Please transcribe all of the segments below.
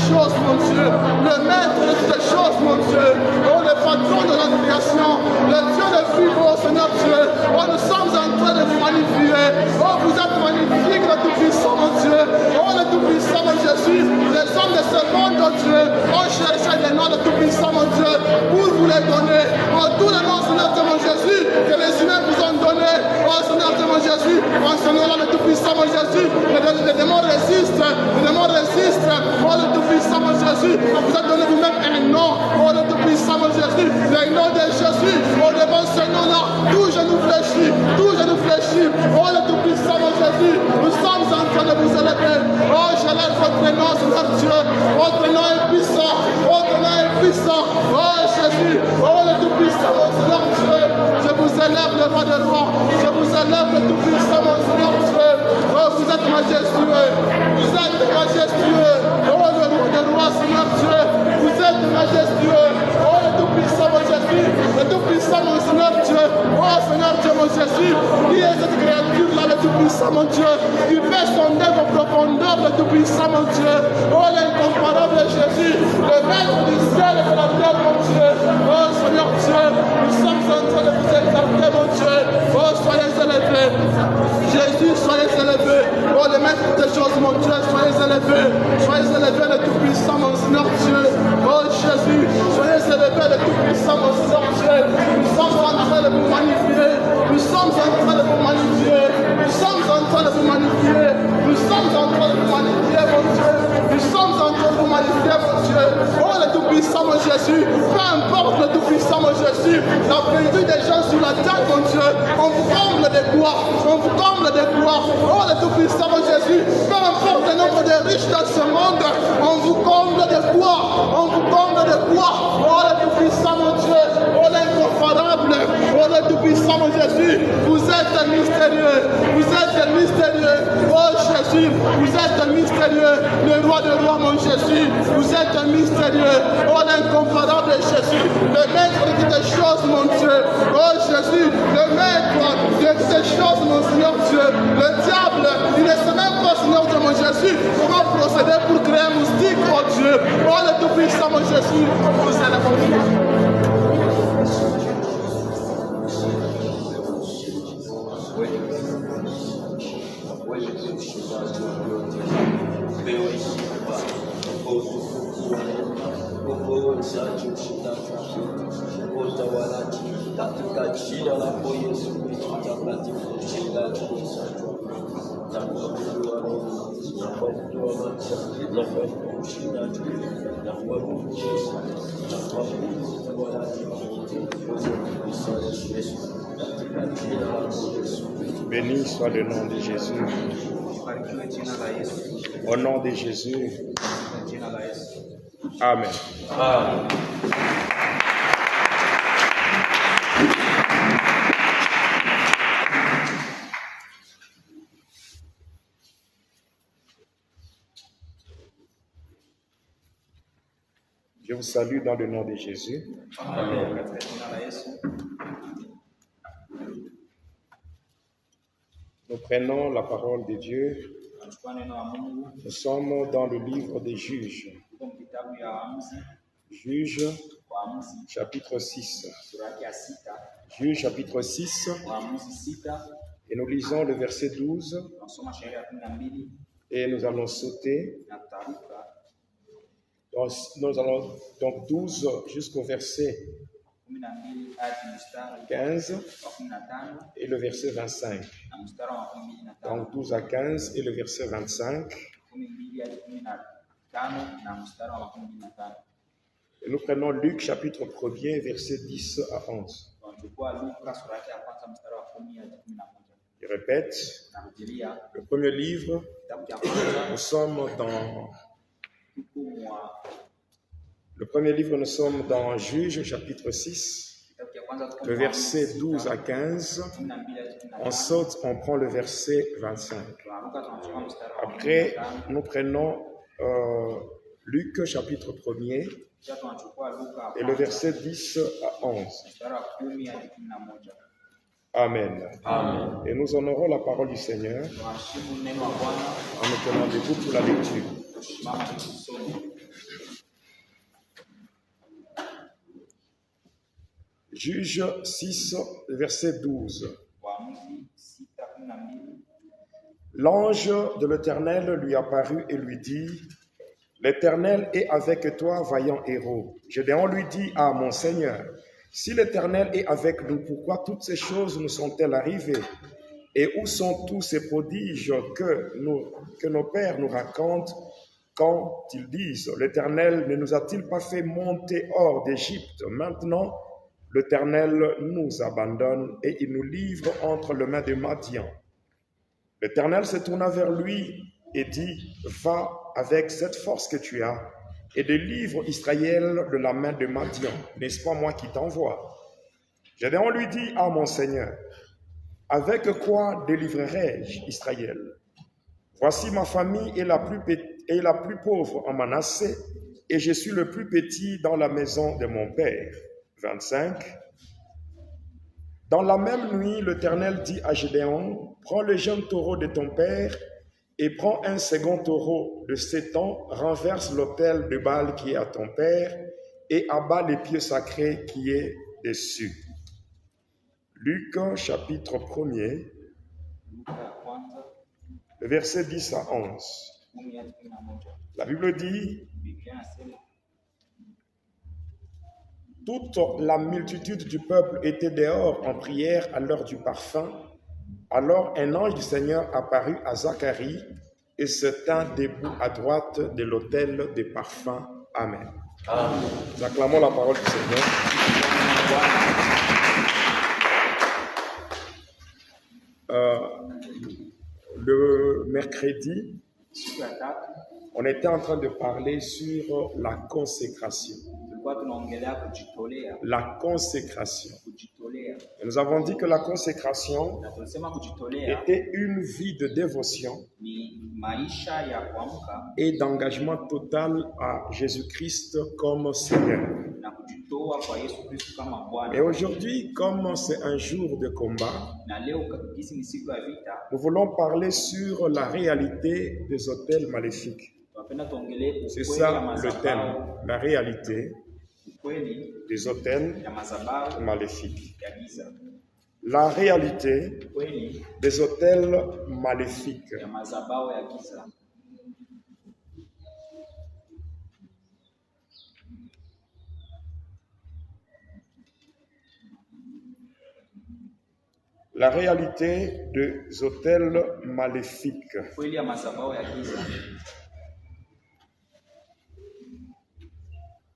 choses, mon Dieu, le maître de toutes les choses, mon Dieu, oh le patron de la création, le Dieu de vivre, Seigneur Dieu, oh nous sommes en train de vous magnifier, oh vous êtes magnifique, le Tout-Puissant, mon Dieu, oh le Tout-Puissant, mon Jésus, les hommes de ce monde, mon Dieu, ont cherché les noms de Tout-Puissant, mon Dieu, pour vous les donner, oh tous les noms, Seigneur Dieu, mon Jésus, que les humains vous ont donné, oh Seigneur Dieu, mon Jésus, en ce nom-là, le Tout-Puissant, mon Jésus, les démons résistent, oh le Tout-Puissant, mon Jésus, vous avez donné vous-même un nom, oh le Tout-Puissant, mon Jésus, le nom de Jésus, oh devant ce nom-là, tout genou fléchit, oh le Tout-Puissant, mon Jésus, nous sommes en train de vous élever, oh j'élève votre nom, Seigneur Dieu, votre nom est puissant, oh Jésus, oh le Tout-Puissant, mon Seigneur Dieu, je vous élève le roi des rois, je vous élève le Tout-Puissant, mon Seigneur Dieu, oh vous êtes majestueux, oh le roi des rois, Seigneur Dieu, vous êtes majestueux, oh le Tout-Puissant, mon Jésus, le Tout-Puissant, mon Seigneur Dieu, oh Seigneur Dieu, mon Jésus, qui est cette créature-là, le Tout-Puissant, mon Dieu, qui fait son œuvre en profondeur, le Tout-Puissant, mon Dieu, oh l'incomparable Jésus, le maître du ciel et de la terre, mon Dieu, oh Seigneur Dieu, nous sommes en train de vous exalter, mon Dieu, oh soyez élevés, Jésus, soyez élevés, oh le maître des choses, mon Dieu, soyez élevés, le Tout-Puissant, mon Seigneur Dieu, oh Jésus, soyez élevés, le Tout-Puissant, mon Seigneur Dieu, nous sommes en train de vous magnifier, nous sommes en train de vous magnifier, mon Dieu, nous sommes en train de vous magnifier, mon Dieu, oh le Tout-Puissant, mon Jésus, peu importe le Tout-Puissant, mon Jésus, la plénitude des gens sur la terre, mon Dieu, on vous comble de gloire, oh le Tout-Puissant, mon Jésus, peu importe le nombre de riches dans ce monde, on vous comble de gloire, oh le Tout-Puissant, mon Dieu, oh l'incomparable, oh le Tout-Puissant, mon Jésus, vous êtes mystérieux, oh Jésus, vous êtes mystérieux, le roi des rois, mon Jésus, vous êtes mystérieux, oh l'incomparable Jésus, le maître de toutes les choses, mon Dieu, oh Jésus, le maître de toutes ces choses, mon Seigneur Dieu, le diable, il ne sait même pas, Seigneur Dieu, mon Jésus, comment procéder pour créer un moustique, oh Dieu, oh le Tout-Puissant, mon Jésus, vous allez mon Dieu. katika jina lako Yesu Kristo mtakatifu, jina la Yesu na kuabudu na kuabudu na kuabudu jina na kuabudu Yesu na kuabudu Bwana Yesu katika jina lako Yesu. Béni soit le nom de Jésus. Au nom de Jésus. Amen. Amen. Je vous salue dans le nom de Jésus. Amen. Nous prenons la parole de Dieu. Nous sommes dans le livre des Juges. Juges, chapitre 6. Juges, chapitre 6. Et nous lisons le verset 12. Et nous allons sauter. Nous allons donc 12 jusqu'au verset 15 et le verset 25. Donc 12 à 15 et le verset 25. Et nous prenons Luc chapitre 1er, verset 10 à 11. Je répète, le premier livre, nous sommes dans Juges chapitre 6, le verset 12 à 15, on saute, on prend le verset 25. Après, nous prenons Luc chapitre 1er et le verset 10 à 11. Amen. Amen. Et nous honorons la parole du Seigneur en nous tenant debout pour la lecture. Juge 6, verset 12. Waamuzi 6:12. L'ange de l'Éternel lui apparut et lui dit, « L'Éternel est avec toi, vaillant héros. » Gédéon lui dit, « Ah, mon Seigneur, si l'Éternel est avec nous, pourquoi toutes ces choses nous sont-elles arrivées? Et où sont tous ces prodiges que nos pères nous racontent quand ils disent, « L'Éternel ne nous a-t-il pas fait monter hors d'Égypte? Maintenant, l'Éternel nous abandonne et il nous livre entre les mains de Madian. » L'Éternel se tourna vers lui et dit, « Va avec cette force que tu as et délivre Israël de la main de Madian. N'est-ce pas moi qui t'envoie? » Gédéon lui dit, « Ah, mon Seigneur, avec quoi délivrerai-je Israël? Voici ma famille est la plus pauvre en Manassé, et je suis le plus petit dans la maison de mon père. » 25. Dans la même nuit, l'Éternel dit à Gédéon, « Prends le jeune taureau de ton père et prends un second taureau de 7 ans, renverse l'autel de Baal qui est à ton père et abat les pieux sacrés qui est dessus. » Luc chapitre 1er, Luka ya kwanza verset 10 à 11. 10:11. La Bible dit, Biblia inasema toute la multitude du peuple était dehors en prière à l'heure du parfum. Alors un ange du Seigneur apparut à Zacharie et se tint debout à droite de l'autel des parfums. Amen. Amen. Nous acclamons la parole du Seigneur. Le mercredi, siku ya tatu on était en train de parler sur la consécration. tulikuwa tunaongelea kujitolea. La consécration. Kujitolea. Et nous avons dit que la consécration Na tulisema kujitolea était une vie de dévotion ni maisha ya kuamka et d'engagement total à Jésus-Christ comme Seigneur. na kujitoa kwa Yesu Kristo kama Et Bwana. aujourd'hui, comme c'est un jour de combat, Na leo hizi ni siku ya vita, nous voulons parler sur la réalité des hôtels maléfiques. tunapenda tuongelee C'est ukweli ya ça le thème, madhabahu, la réalité ukweli des hôtels ya madhabahu maléfiques. ya giza, La réalité ukweli des hôtels maléfiques. ya madhabahu ya giza. La réalité des hôtels maléfiques. Ukweli ya madhabahu ya giza.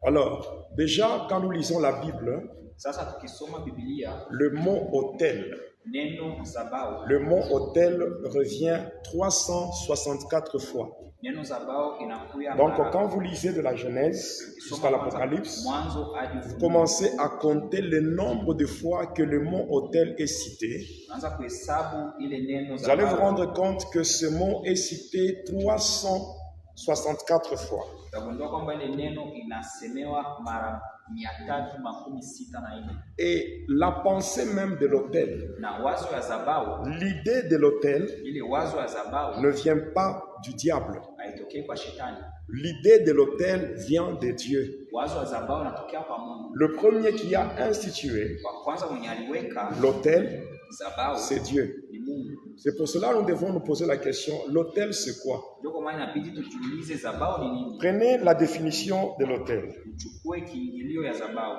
Alors, déjà, quand nous lisons la Bible, Sasa tukisoma Biblia, le mot hôtel, neno madhabahu, le mot hôtel revient 364 fois. neno madhabahu inakuya Donc, mara- quand vous lisez de la Genèse jusqu'à l'Apocalypse, mwanzo hadi vous Ufunuo. commencez à compter le nombre de fois que le mot hôtel est cité. Unaanza kuhesabu ile neno Vous allez vous madhabahu. rendre compte que ce mot est cité 364 fois. Utagundua kwamba ile neno inasemewa mara 364. Et la pensée même de l'hôtel, Na wazo ya madhabahu, l'idée de l'hôtel ile wazo ya madhabahu ne vient pas du diable. haitokei kwa shetani. L'idée de l'hôtel vient de Dieu. Wazo ya madhabahu inatokea kwa Mungu. Le premier qui a institué Kwa kwanza mwenye aliweka l'hôtel, madhabahu c'est Dieu. ni Mungu. C'est pour cela que nous devons nous poser la question, l'hôtel c'est quoi? Ndio kwa maana inabidi tujiulize madhabahu ni nini? Prenez la définition de l'hôtel. Uchukue kiingilio ya madhabahu.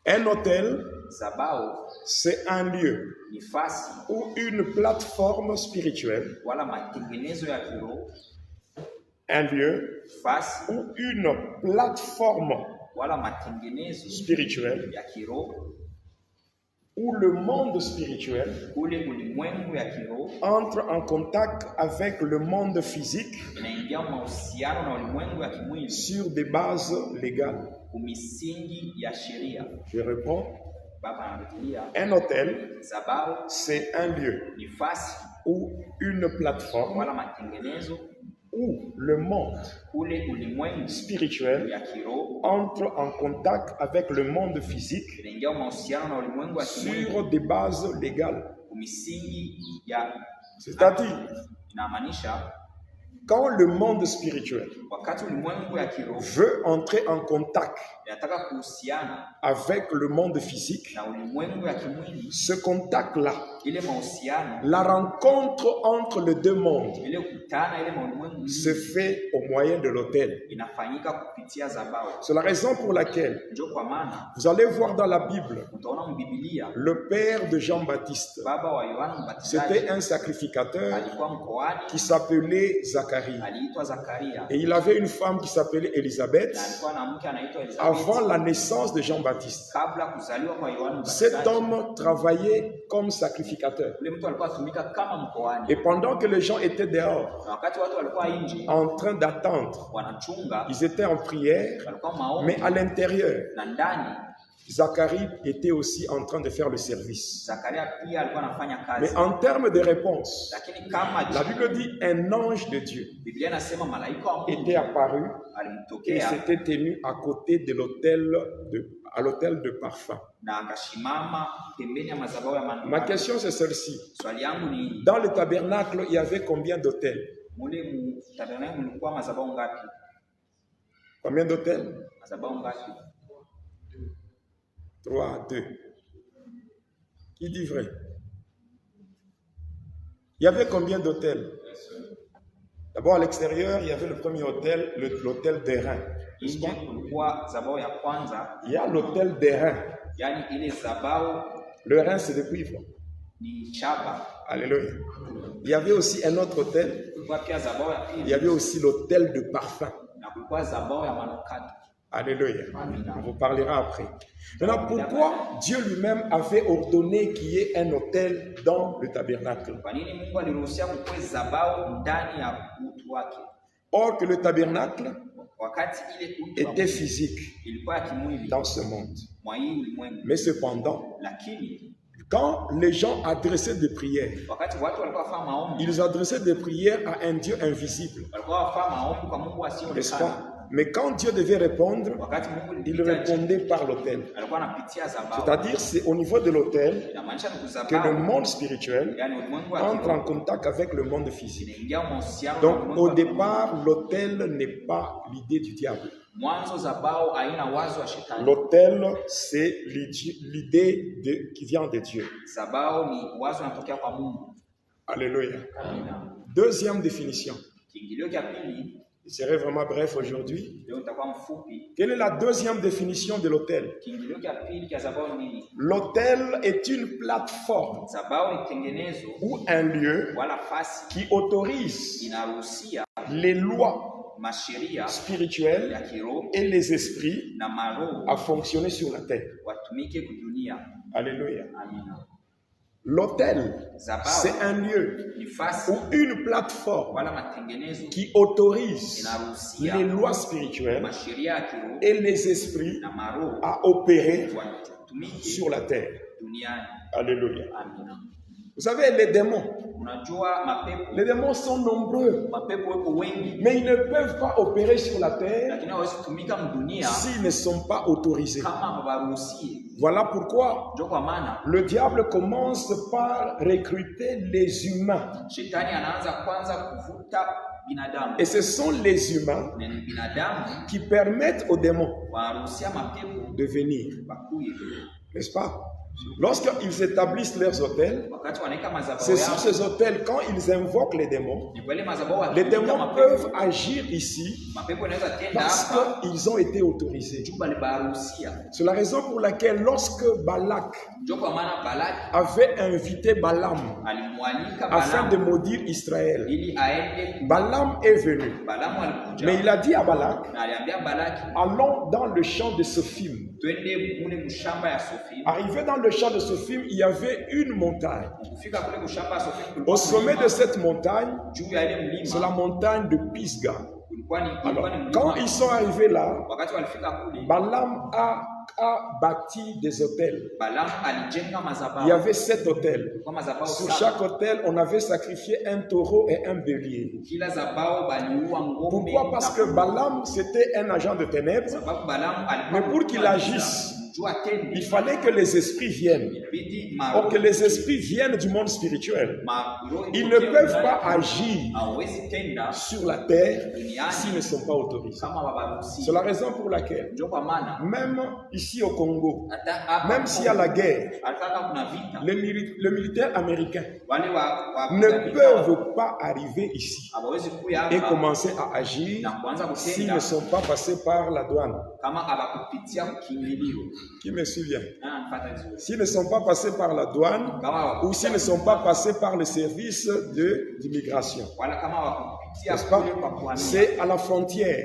Un hôtel, Madhabahu c'est un lieu ni fasi ou une plateforme spirituelle, wala matengenezo ya kiroho, un lieu fasi ou une plateforme wala matengenezo spirituelle ya kiroho, où le monde spirituel ule ulimwengu ya kiroho entre en contact avec le monde physique inaingia mahusiano na ulimwengu ya kimwili sur des bases légales. kumisingi ya sheria. Je réponds, Baba anarudia, un hôtel, madhabahu c'est un lieu ni fasi ou une plateforme wala matengenezo où le monde ule ulimwengu spirituel ya kiroho entre en contact avec le monde physique inaingia mahusiano na ulimwengu ya kimwili sur des bases légales. kumisingi ya, C'est-à-dire, inamaanisha quand le monde spirituel wakati ulimwengu ya kiroho veut entrer en contact inataka kuhusiana avec le monde physique, na ulimwengu ya kimwili, ce contact-là, ile mahusiano, la rencontre entre les deux mondes ile kukutana ile ulimwengu se fait au moyen de l'autel. inafanyika kupitia zabao. C'est la raison pour laquelle Ndio kwa maana vous allez voir dans la Bible utaona mbiblia le père de Jean-Baptiste. baba wa Yohana Mbatizaji C'était un sacrificateur alikuwa mkoani, qui s'appelait Zacharie. aliitwa Zakaria, Et il avait une femme qui s'appelait Élisabeth na alikuwa na mke anaitwa Elizabeth. avant la naissance de Jean-Baptiste. Kabla kuzaliwa kwa Yohana Cet Mbatizaji, homme travaillait comme sacrificateur. ule mtu alikuwa atumika kama mkoani, Et pendant que les gens étaient dehors, na wakati watu walikuwa nje en train d'attendre, wanachunga, ils étaient en prière, walikuwa maombi, mais à l'intérieur, na ndani Zacharie était aussi en train de faire le service. Zakaria pia alikuwa anafanya kazi. Mais en termes de réponse, Lakini kama la Bible dit un ange de Dieu Biblia inasema malaika wa Mungu était apparu et alimtokea s'était tenu à côté de l'autel de parfum. na akashimama pembeni ya madhabahu ya Ma manukato. question c'est celle-ci. Swali yangu ni Dans le tabernacle, il y avait combien d'autels? mule tabernakulo mulikuwa madhabahu ngapi? Combien d'autels? Madhabahu ngapi? 3, 2. Qui dit vrai? Il y avait combien d'autels? D'abord, à l'extérieur, il y avait le premier hôtel, l'hôtel d'airain. Nje kulikuwa madhabahu ya kwanza, Il y a l'hôtel d'airain. yani ile madhabahu Le rein, c'est de cuivre. ni chaba. Alléluia. Il y avait aussi un autre hôtel. Kulikuwa pia madhabahu ya Il y pili avait aussi l'hôtel de parfum. na kulikuwa madhabahu ya manukato. Alléluia. On vous parlera après. Maintenant, pourquoi Dieu lui-même avait ordonné qu'il y ait un hôtel dans le tabernacle? Kwa nini Mungu aliruhusia kuwe madhabahu ndani ya utu wake? Or que le tabernacle Wakati ile utu wa était Mungu physique ilikuwa ya kimwili dans ce monde. mwa hii ulimwengu, Mais cependant, lakini quand les gens adressaient des prières, wakati watu walikuwa wafanya maombi, ils adressaient des prières à un Dieu invisible, walikuwa wafanya maombi kwa Mungu n'est-ce asioonekana. pas? Mais quand Dieu devait répondre, Wakati Mungu il alipita répondait par l'autel. alikuwa anapitia madhabahu. C'est-à-dire, c'est au niveau de l'autel Inamaanisha ni que le madhabahu, monde spirituel yani ulimwengu wa entre en kiroho contact avec le monde physique. inaingia mahusiano na Donc, ulimwengu au wa kiroho. départ, l'autel n'est pas l'idée du diable. Mwanzo madhabahu haina wazo wa shetani. L'autel, c'est l'idée qui vient de Dieu. Madhabahu ni wazo linatokea kwa Mungu. Alléluia. Amina. Deuxième définition. Kiingilio cha pili, Je serai vraiment bref aujourd'hui. leo nitakuwa mfupi. Quelle est la deuxième définition de l'autel? Kiingilio cha pili cha madhabahu ni nini? L'autel est une plateforme Madhabahu ni tengenezo ou un lieu wala fasi qui autorise inaruhusia les lois masheria spirituelles ya kiroho et les esprits na maroho à fonctionner sur la terre. watumike kudunia. Alléluia. Amina. L'autel, Madhabahu c'est un lieu ni fasi ou une plateforme wala matengenezo qui autorise inaruhusia les lois spirituelles masheria ya kiroho et les esprits na maroho à opérer watumike sur la terre. duniani. Alléluia. Amina. Vous savez, les démons sont nombreux, mapepo weko wengi, mais ils ne peuvent pas opérer sur la terre lakini hawezi kutumika mdunia s'ils ne sont pas autorisés. kama hawaruhusiwi. Voilà pourquoi Ndio kwa maana le diable commence par recruter les humains. shetani anaanza kwanza kuvuta binadamu, Et ce sont les humains na ni binadamu qui permettent aux démons wanaruhusia mapepo de venir, bakuye. n'est-ce pas? Lorsqu'ils établissent leurs hôtels, Wakati wanaika madhabahu c'est sur yao, ces hôtels, quand ils invoquent les démons, ni kwa ile madhabahu les wakiita démons mapepo, peuvent agir ici mapepo yanaweza tenda parce hapa qu'ils ont été autorisés. juu balibaruhusia. C'est la raison pour laquelle lorsque Balak Ndio kwa maana Balaki avait invité Balaam alimwalika afin de Balamu maudire Israël, ili aende. Balaam est venu, Balamu alikuja mais il a dit à Balak, na aliambia Balaki, allons dans le champ de Sophim. twende mule mshamba ya Sofimu. Arrivé dans le champ de Sophim, il y avait une montagne. Kufika kule mshamba ya Sofimu, Au kulikuwa sommet mlima. de cette montagne, Juu ya ile c'est la mlima montagne de Pisgah. kulikuwa ni Alors, mlima. quand ils sont arrivés là, Wakati walifika kule, Balaam a bâti des hôtels. Balamu alijenga Il y madhabahu. avait 7 hôtels. Kwa madhabahu Sur saba. chaque hôtel, on avait sacrifié un taureau et un bélier. Kila madhabahu baliua ng'ombe. Pourquoi? Parce que na- Balaam, c'était un agent de ténèbres. Sababu Balamu alikuwa Mais pour qu'il mtu wa agisse, giza. kujua tendo, il fallait que les esprits viennent. ilibidi Or que les esprits viennent du monde spirituel. maroho Ils ne peuvent pas agir hawezi tenda sur la terre s'ils ne sont pas autorisés. kama wabaruhusi. C'est la raison pour laquelle, Ndio kwa maana même ici au Congo, hata hapa même s'il y a la guerre, hata kama kuna vita, les militaires américains wale wa ne peuvent pas arriver ici hawawezi kuya et hapa commencer à agir na kuanza s'ils kutenda ne sont pas passés par la douane. kama hawakupitia kiingilio. Qui me suit bien? Na mpata vizuri. S'ils ne sont pas passés par la douane Kama ou s'ils ne sont pas passés par le service d'immigration. wala kama hawakupitia N'est-ce pas? kule kwa kuhamia. C'est à la frontière.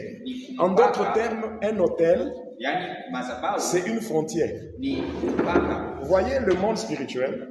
En d'autres termes, un hôtel, Yani madhabahu c'est une frontière. ni mpaka Vous voyez le monde spirituel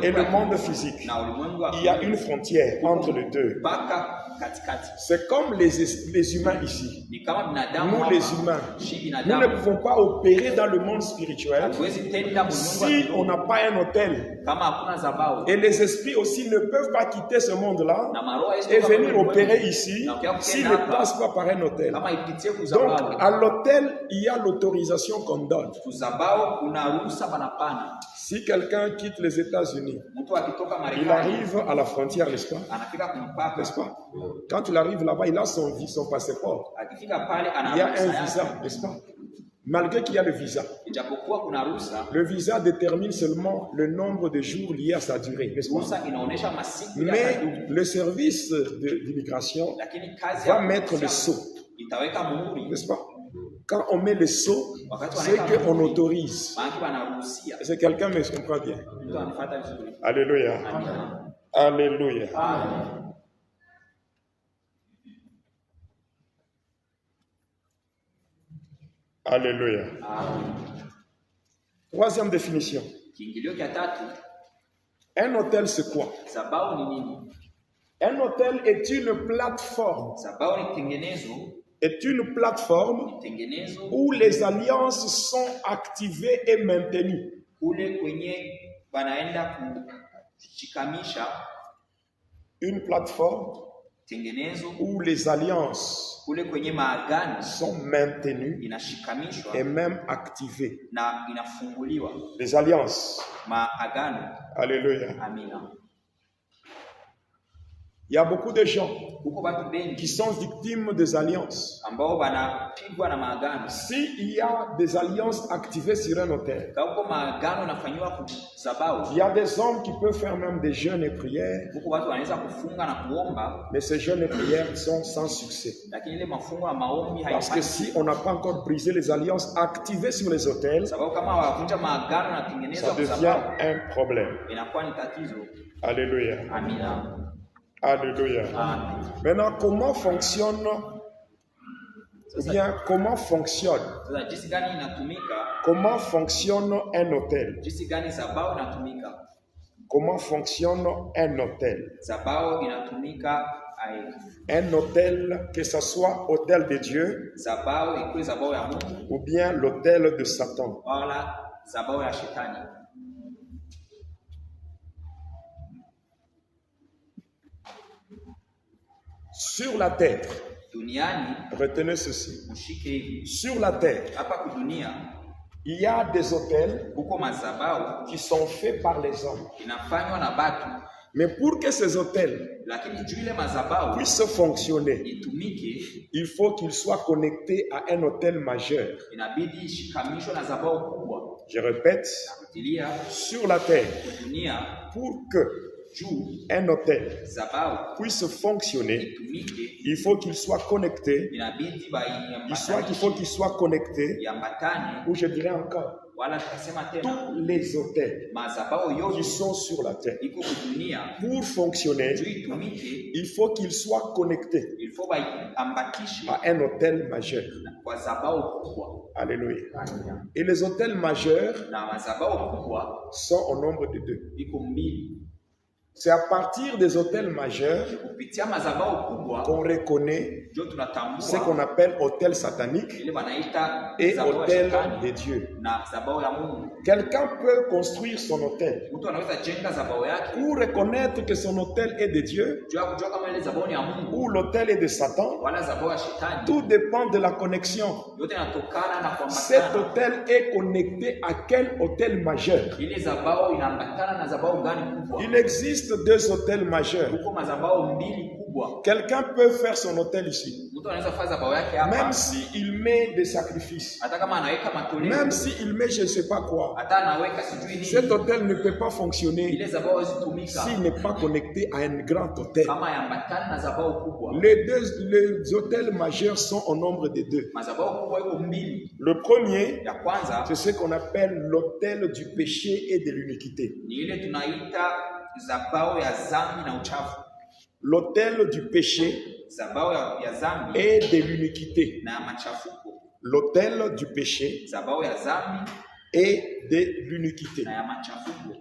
et le monde physique. na ulimwengu wa Il y a une frontière entre les deux. mpaka katikati. C'est comme les humains ici. Ni kama binadamu Nous hapa, les humains, shi nous ne binadamu pouvons pas opérer dans le monde spirituel hatuwezi tenda ulimwengu wa si kiroho on n'a pas un hôtel. kama hakuna dhabahu. Et les esprits aussi ne peuvent pas quitter ce monde-là Na maroho hawezi et toka venir ulimwengu opérer ici s'ils ne passent pas par un hôtel. kama ipitie Donc, kudhabahu. à l'hôtel, il y a l'autorisation qu'on donne. Kudhabahu kuna ruhusa panapana. Si quelqu'un quitte les États-Unis, Mtu akitoka il Marekani arrive à la frontière, n'est-ce pas? anafika kumpaka, N'est-ce pas? Quand il arrive là-bas, il a son passeport. akifika pale Il y a ana un ruhusa visa, yake. n'est-ce pas? Malgré qu'il y a le visa. Ijapokuwa kuna ruhusa, Le visa détermine seulement le nombre de jours liés à sa durée, n'est-ce pas? ruhusa inaonyesha masiku ya Mais kudumu, le service d'immigration lakini kazi va ya mettre le kuruhusia sceau, itaweka muhuri. n'est-ce pas? Quand on met le sceau, c'est qu'on autorise. Maana wanaruhusia. Est-ce que quelqu'un me comprend bien? Mtu anafuata vizuri. Alléluia. Amina. Alléluia. Amen. Alléluia. Amen. Troisième définition. Kiingilio cha tatu, Un hôtel, c'est quoi? dhabahu ni nini? Un hôtel est une plateforme. Dhabahu ni tengenezo, Est une plateforme tengenezo où les alliances sont activées et maintenues. kule kwenye wanaenda kushikamisha, Une plateforme tengenezo où les alliances kule kwenye maagano sont maintenues inashikamishwa et même activées. na inafunguliwa. Les alliances. Maagano. Alléluia. Amina. Il y a beaucoup de gens Huko watu qui bengi sont victimes des alliances. ambao wanapigwa na maagano. S'il y a des alliances activées sur un hôtel, Kwa huko maagano yanafanywa il kudhabahu. y a des hommes qui peuvent faire même des jeûnes et prières, Huko watu wanaweza kufunga na kuomba, mais ces jeûnes et prières sont sans succès. lakini ile mafungo na maombi Parce que haipati. si on n'a pas encore brisé les alliances activées sur les hôtels, Sababu kama hawavunja maagano na ça tengeneza devient kudhabahu, un problème. inakuwa ni tatizo. Alléluia. Amina. Alléluia. Amen. Maintenant, comment fonctionne, ou bien comment fonctionne, Sasa jinsi gani inatumika? comment fonctionne un hôtel? Jinsi gani dhabahu inatumika? Comment fonctionne un hôtel? Dhabahu inatumika Un hôtel, que ce soit hôtel de Dieu dhabahu ikuwe dhabahu ya Mungu ou bien l'hôtel de Satan. wala dhabahu ya shetani. Sur la terre, Duniani retenez ceci, ushike hivi, sur la terre, hapa kudunia il y a des hôtels huko madhabahu qui sont faits par les hommes. inafanywa na batu, Mais pour que ces hôtels lakini juu ile madhabahu puissent fonctionner, itumike, il faut qu'ils soient connectés à un hôtel majeur. inabidi ishikamishwe na dhabahu kubwa. Je répète, Kutilia sur la terre, dunia pour que juu un hôtel dhabahu puisse fonctionner, itumike, il faut qu'il soit connecté, inabidi il faut qu'il soit connecté, iambatane, ou je dirais encore, wala tukasema tena tous les hôtels madhabahu qui yote sont sur la terre. iko kudunia Pour fonctionner, juu itumike, il faut qu'ils soient connectés il faut baiambatishe à un hôtel majeur. kwa dhabahu kubwa. Alléluia. Et les hôtels majeurs Na madhabahu kubwa sont au nombre de deux. iko mbili. C'est à partir des hôtels majeurs kupitia madhabahu kubwa qu'on reconnaît ndio tunatambua ce qu'on appelle hôtel satanique ile wanaita et madhabahu ya hôtel shetani de Dieu. na madhabahu ya Mungu. Quelqu'un peut construire son hôtel Mtu anaweza jenga madhabahu yake pour reconnaître que son hôtel est de Dieu juu ya kujua kama ile madhabahu ni ya Mungu ou l'hôtel est de Satan. wala madhabahu ya shetani. Tout dépend de la connexion. Yote inatokana na Cet kuambatana. hôtel est connecté à quel hôtel majeur? Ile madhabahu inaambatana na madhabahu gani kubwa? Il existe deux hôtels majeurs. Huko madhabahu mbili kubwa. Quelqu'un peut faire son hôtel ici, Mtu anaweza fanya madhabahu yake hapa même s'il met des sacrifices, hata kama anaweka matoleo, même s'il met je ne sais pas quoi. hata anaweka sijui Cet nini. hôtel ne peut pas fonctionner Ile madhabahu hazitumika s'il n'est pas connecté à un grand hôtel. kama yaambatana na madhabahu kubwa. Les hôtels majeurs sont au nombre de deux. Madhabahu kubwa iko mbili. Le premier, Ya kwanza c'est ce qu'on appelle l'hôtel du péché et de l'iniquité. ni ile tunaita madhabahu ya dhambi na uchafu. L'hôtel du péché Madhabahu ya dhambi et de l'iniquité. na machafuko. L'hôtel du péché Madhabahu ya dhambi et de l'iniquité. na ya machafuko.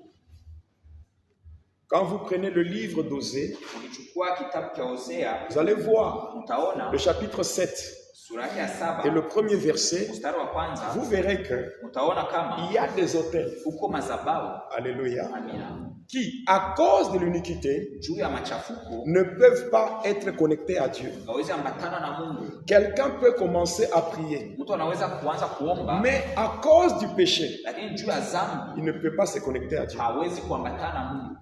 Quand vous prenez le livre d'Osée, Ukichukua kitabu cha Hosea vous allez voir utaona le chapitre 7 sura yake ya 7 et le premier verset, mstari wa kwanza vous verrez que utaona kama il y a des hôtels, uko madhabahu alléluia, amina qui, à cause de l'iniquité, juu ya machafuko ne peuvent pas être connectés à Dieu. hawezi ambatana na Mungu. Quelqu'un peut commencer à prier, Mtu anaweza kuanza kuomba mais à cause du péché, lakini juu ya dhambi il ne peut pas se connecter à Dieu. hawezi kuambatana na Mungu.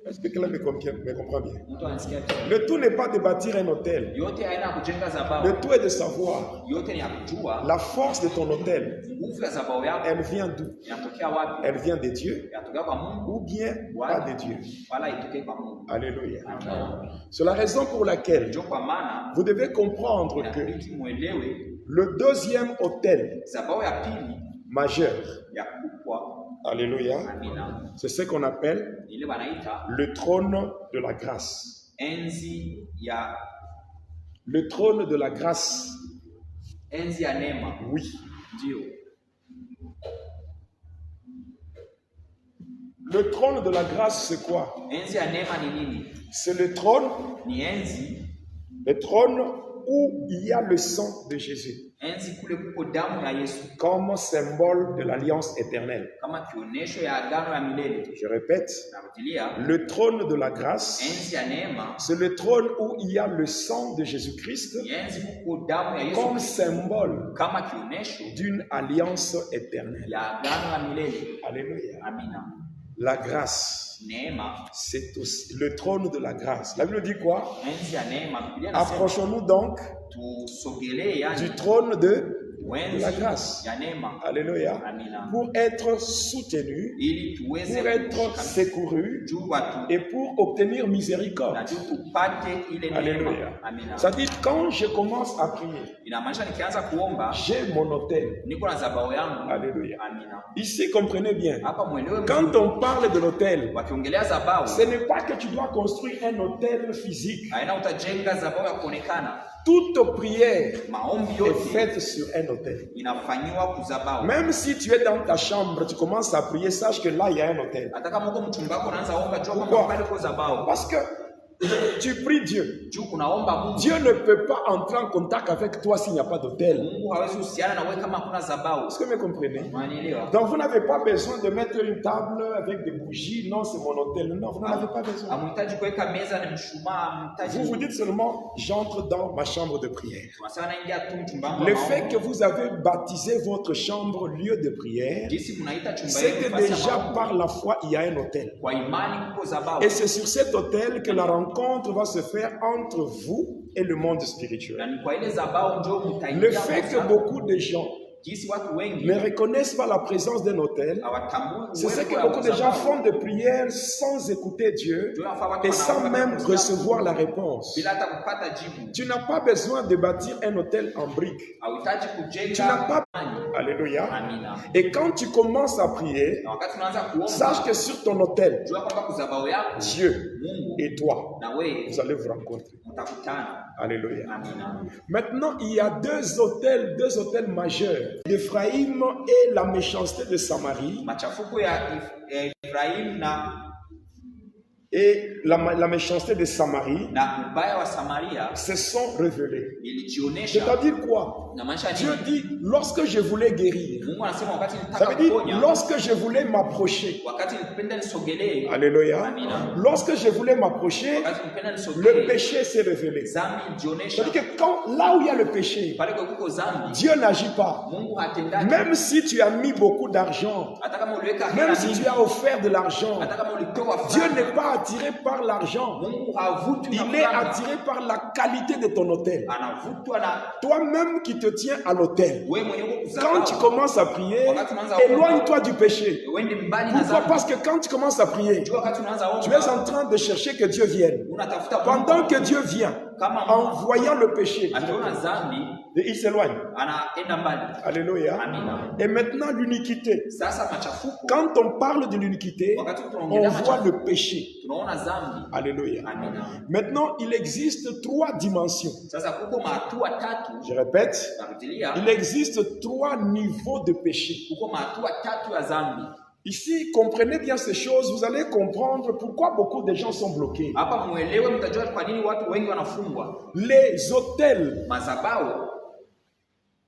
Est-ce que quelqu'un me comprend bien? Mtu anasikia vizuri. Le tout n'est pas de bâtir un hôtel. Yote haina ya kujenga Le madhabahu. tout est de savoir Yote ni ya kujua la force de ton hôtel, nguvu ya madhabahu yako elle vient d'où? inatokea wapi? Elle vient de Dieu Inatokea kwa Mungu ou bien pas de Dieu. wala itokee kwa Mungu. Alléluia. Amen. C'est la raison pour laquelle Ndio kwa maana vous devez comprendre que inabidi muelewe le deuxième hôtel madhabahu ya pili majeur, ya kubwa alléluia, amina, c'est ce qu'on appelle ile wanaita le trône de la grâce. enzi ya Le trône de la grâce, neema. oui. Ndio Le trône de la grâce, c'est quoi? enzi ya neema ni nini? C'est le trône où il y a le sang de Jésus enzi kule kuko damu ya Yesu comme symbole de l'alliance éternelle. kama kionesho ya agano ya milele. Je répète, Narudilia, le trône de la grâce, enzi ya neema c'est le trône où il y a le sang de Jésus-Christ ni enzi kuko damu ya Yesu comme symbole kama kionesho d'une alliance éternelle. ya agano ya milele. Alléluia. Amina. La grâce, Neema, c'est aussi le trône de la grâce. La Bible dit quoi? enzi ya neema. Biblia inasema Approchons-nous donc tusogelee yani du trône de enzi la grâce. ya neema. Alléluia. Amina. Pour être soutenu, Ili tuweze pour être kushika secouru juu watu et pour obtenir na miséricorde. juu tupate ile Alléluia. neema. Amina. C'est-à-dire, quand je commence à prier, Inamaanisha nikianza kuomba j'ai mon hôtel. niko na zabao yangu. Alléluia. Amina. Ici, comprenez bien. Hapa mwelewe Quand mzuri. on parle de l'hôtel, Wakiongelea zabao ce n'est pas que tu dois construire un hôtel physique. haina utajenga zabao ya kuonekana. Toute prière Maombi est yote faite sur un hôtel. inafanyiwa kuzabao. Même si tu es dans ta chambre, tu commences à prier, sache que là, il y a un hôtel. Hata kama uko mchumba wako unaanza omba, jua Pourquoi? kwamba pale uko zabao. Parce que tu pries Dieu. Juu unaomba Mungu. Dieu ne peut pas entrer en contact avec toi s'il n'y a pas d'hôtel. Mungu hawezi husiana na wewe kama hakuna zabao. Est-ce que vous me comprenez? Unanielewa? Donc vous n'avez pas besoin de mettre une table avec des bougies. Non, c'est mon hôtel. Non, vous n'en avez pas besoin. Hamhitaji kuweka meza na mshumaa, Vous vous hamhitaji. dites seulement, j'entre dans ma chambre de prière. Tunasema naingia tu mchumba wangu. Le fait que vous avez baptisé votre chambre lieu de prière, jinsi mnaita chumba c'est yenu que nafasi ya déjà maombi. par la foi, il y a un hôtel. Kwa imani kuko zabao. Et c'est sur cet hôtel que la rencontre va se faire entre vous et le monde Na spirituel. ni kwa ile zabao ndio Le mtaingia. fait que beaucoup de gens jinsi watu wengi ne reconnaissent pas la présence d'un hôtel, hawatambui c'est ce uwepo que wa beaucoup de gens zabao. font de prières sans écouter Dieu Ndio inafaa watu et sans wanaomba même kusikia recevoir la Mungu réponse. bila hata kupata jibu. Tu n'as pas besoin de bâtir un hôtel en briques. Hauhitaji Tu n'as pas... kujenga imani. Alléluia. Amina. Et quand tu commences à prier, Na wakati unaanza kuomba, sache que sur ton hôtel, jua kwamba kuzabao yako Dieu Mungu et toi, na wewe vous allez vous rencontrer. mtakutana. Alléluia. Amina. Maintenant, il y a deux hôtels majeurs, d'Éphraïm et la méchanceté de Samarie. Machafuko ya Efraimu na et la méchanceté de Samarie na ubaya wa Samaria se sont révélés. ilijionyesha. C'est-à-dire quoi? Inamaanisha Dieu nini? dit, lorsque je voulais guérir, Mungu anasema wakati ça nitaka veut dire, kuponya, lorsque je voulais m'approcher, wakati nipenda nisogelee, alléluia, amina, lorsque je voulais m'approcher, wakati nipenda le nisogelee, péché s'est révélé. dhambi ilijionyesha. C'est-à-dire que quand, là où il y a le péché, Pale kwa kuko dhambi, Dieu n'agit pas. Mungu hatendaki. Même si tu as mis beaucoup d'argent, Hata kama uliweka même hela si nyingi, tu as offert de l'argent, hata kama ulitoa Dieu franga, n'est pas attiré par l'argent. Mungu havutwi na Il est franga, attiré par la qualité de ton hôtel. anavutwa na Toi-même qui te tiens à l'hôtel, wewe mwenyewe quand tu kuzaa. commences à prier, éloigne-toi du péché. Uende mbali na Pourquoi? dhambi. Parce que quand tu commences à prier, Jua wakati unaanza tu es omba, en train de chercher que Dieu vienne. unatafuta Pendant Mungu. que Dieu vient, Kama en Mungu voyant le péché, akiona dhambi, il s'éloigne. anaenda mbali. Alléluia. Amina. Et maintenant, l'iniquité. Sasa machafuko, Quand on parle de l'iniquité, wakati on tunaongelea voit machafuko, le péché. tunaona dhambi. Alléluia. Amina. Maintenant, il existe 3 dimensions. Sasa kuko mahatua tatu, Je répète, narudilia, il existe 3 niveaux de péché. kuko mahatua tatu ya dhambi. Ici, comprenez bien ces choses, vous allez comprendre pourquoi beaucoup de gens sont bloqués. Hapa muelewe, mtajua kwa nini watu wengi wanafungwa. Les hôtels,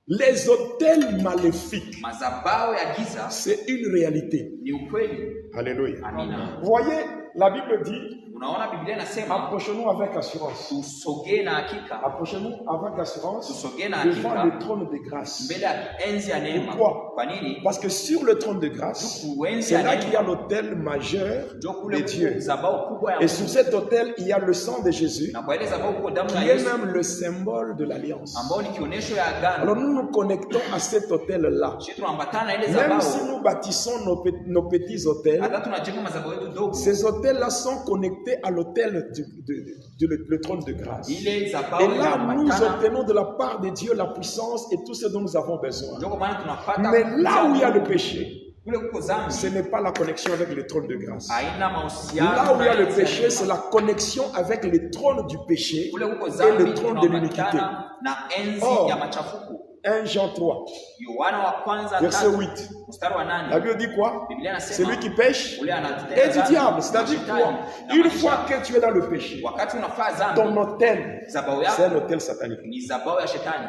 les hôtels maléfiques, mazabao ya giza c'est une réalité. ni ukweli. Alléluia. Amina. Vous voyez, la Bible dit, Unaona Biblia inasema approchez-nous avec assurance. tusogee na hakika, Approchez-nous avec assurance tusogee na devant hakika le trône de grâce. mbele ya enzi ya neema. Pourquoi? Kwa nini? Parce que sur le trône de grâce, c'est là qu'il y a l'autel majeur Ndio de kule Dieu. zabao kubwa ya Et sur cet autel, il y a le sang de Jésus, na kwa ile zabao kubwa damu ya qui est Yesu même le symbole de l'alliance. ambao ni kionyesho ya agano. Alors nous nous connectons à cet autel-là. Sisi tunaambatana na ile Même si zabao, nous bâtissons nos petits hôtels, hata tunajenga mazabao yetu dogo, ces hôtels-là sont connectés à l'autel le trône de grâce. ile zabao Et là, nous inaambatana. obtenons de la part de Dieu la puissance et tout ce dont nous avons besoin. Ndio kwa maana tunapata. Mais là où il y a le péché, kule kuko dhambi ce n'est pas la connexion avec le trône de grâce. haina mahusiano. Là où il y a na le enzi ya péché, neema. c'est la connexion avec le trône du péché Kule kuko et dhambi le trône de l'iniquité. tunaambatana na enzi Or, ya machafuko. 1 Jean 3, Yohana wa kwanza verset 3 8. mstari wa La 8. Bible dit quoi? Biblia inasema Celui qui pêche ule est anatenda du dhambi diable. na C'est-à-dire shetani. quoi? Na Une maisha, fois que tu es dans le péché, wakati unafaa ton dhambi, autel, zabao c'est un yako autel satanique. ni zabao ya shetani.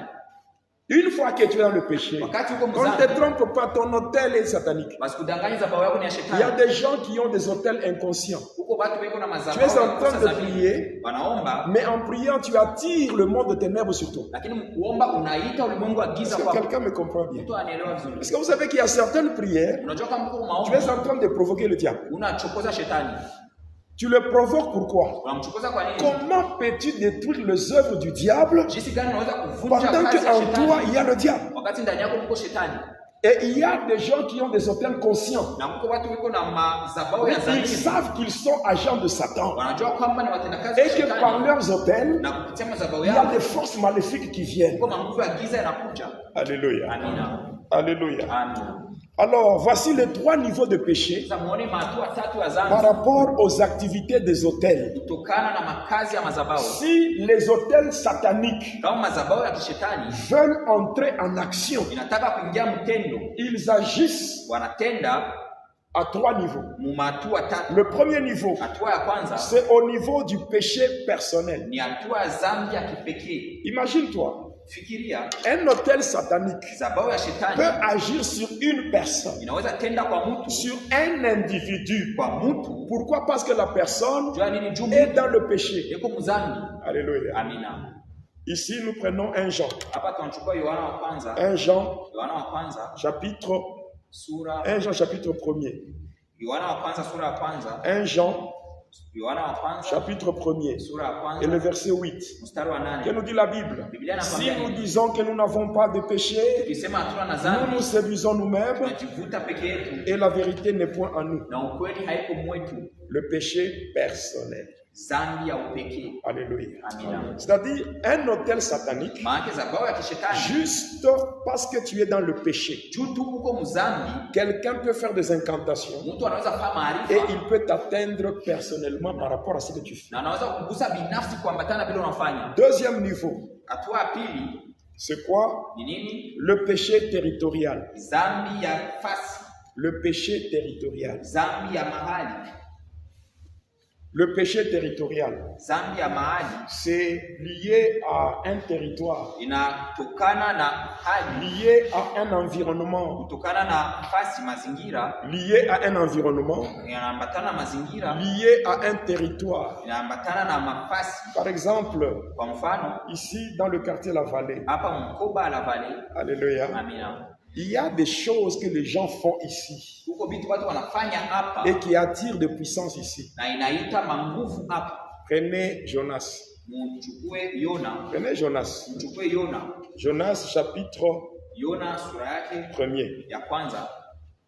Une fois que tu es dans le péché, Wakati uko on ne mzambi, te trompe pas, ton autel est satanique. basi kudanganya zabao yako ni ya Il y a shetani. des gens qui ont des autels inconscients. Huko watu weko na Tu mazabao es en ya train kukosa de dhambi. prier, Wanaomba, mais en priant, tu attires le monde de ténèbres sur toi. lakini mkuomba unaita ulimwengu wa Est-ce giza que kwako. quelqu'un me comprend bien? Mtu anaelewa vizuri. Est-ce que vous savez qu'il y a certaines prières, Unajua kama mko tu maombi, es en train de provoquer le diable. unachokoza shetani. Tu le provoques pourquoi? Unamchokoza kwa nini? Comment peux-tu détruire les œuvres du diable Jinsi gani unaweza kuvunja pendant kazi ya qu'en toi, shetani il y a le diable? wakati ndani yako mko shetani? Et il y a des gens qui ont des hôtels conscients. Na mko watu wiko na mazabao ya Ils dhambi. savent qu'ils sont agents de Satan. Wanajua kwamba ni watendakazi wa Et que par shetani. leurs hôtels, Na kupitia mazabao il y a yao des forces maléfiques qui viennent. kwa nguvu ya giza yanakuja. Alléluia. Amina. Alléluia. Amina. Alors, voici les 3 niveaux de péché Sasa muone mahatua tatu ya par dhambi rapport aux activités des hôtels. kutokana na makazi ya mazabao. Si les hôtels sataniques Kama mazabao ya kishetani veulent entrer en action, inataka kuingia mtendo, ils agissent wanatenda à 3 niveaux. mu mahatua tatu. Le premier niveau, Hatua ya kwanza c'est au niveau du péché personnel. ni hatua ya dhambi ya kipekee. Imagine-toi, Fikiria, un hôtel satanique zabao ya peut shetani agir sur une personne, inaweza tenda kwa mtu, sur un individu. kwa mtu. Pourquoi? Parce que la personne Jua nini? Juu est dans le péché. yuko mzambi. Alléluia. Amina. Ici, nous prenons 1 Jean. Hapa tunachukua Yohana wa kwanza, 1 Jean, Yohana wa kwanza chapitre, sura 1 Jean, chapitre 1er. Yohana wa kwanza sura ya kwanza, 1 Jean, Yohana wa kwanza chapitre 1er. sura ya Et le kwanza verset 8. mstari wa Que 8. nous dit la Bible? Biblia Si inakwambia nous nini? disons que nous n'avons pas de péché, Tukisema hatuna na nous dhambi, nous séduisons nous-mêmes tunajivuta peke yetu et la vérité n'est point en nous. na ukweli haiko mwetu. Le péché personnel. Dhambi ya upekee. Alléluia. Amina. C'est-à-dire, un hôtel satanique, Maana zabao ya kishetani, juste parce que tu es dans le péché, juu tu uko mzambi, quelqu'un peut faire des incantations mtu anaweza kufanya et maarifa il peut t'atteindre personnellement par rapport à ce que tu fais. na anaweza kugusa binafsi kuambatana vile unafanya. Deuxième niveau, Hatua ya pili c'est quoi? ni nini? Le péché territorial. Dhambi ya fasi, Le péché territorial. dhambi ya mahali. Le péché territorial, Zambi ya mahali c'est lié à un territoire, inatokana na hali, lié à un environnement, kutokana na nafasi, mazingira, lié à un environnement, inaambatana na mazingira, lié à un territoire. inaambatana na mafasi. Par exemple, Kwa mfano, ici dans le quartier La Vallée, hapa Mkoba la Valley, alléluia, amina, il y a des choses que les gens font ici huko vitu watu wanafanya hapa et qui attirent de puissance ici. na inaita manguvu hapa. Prenez Jonas. Mchukue Yona, Prenez Jonas. mchukue Yona, Jonas chapitre Yona sura yake 1er. ya kwanza,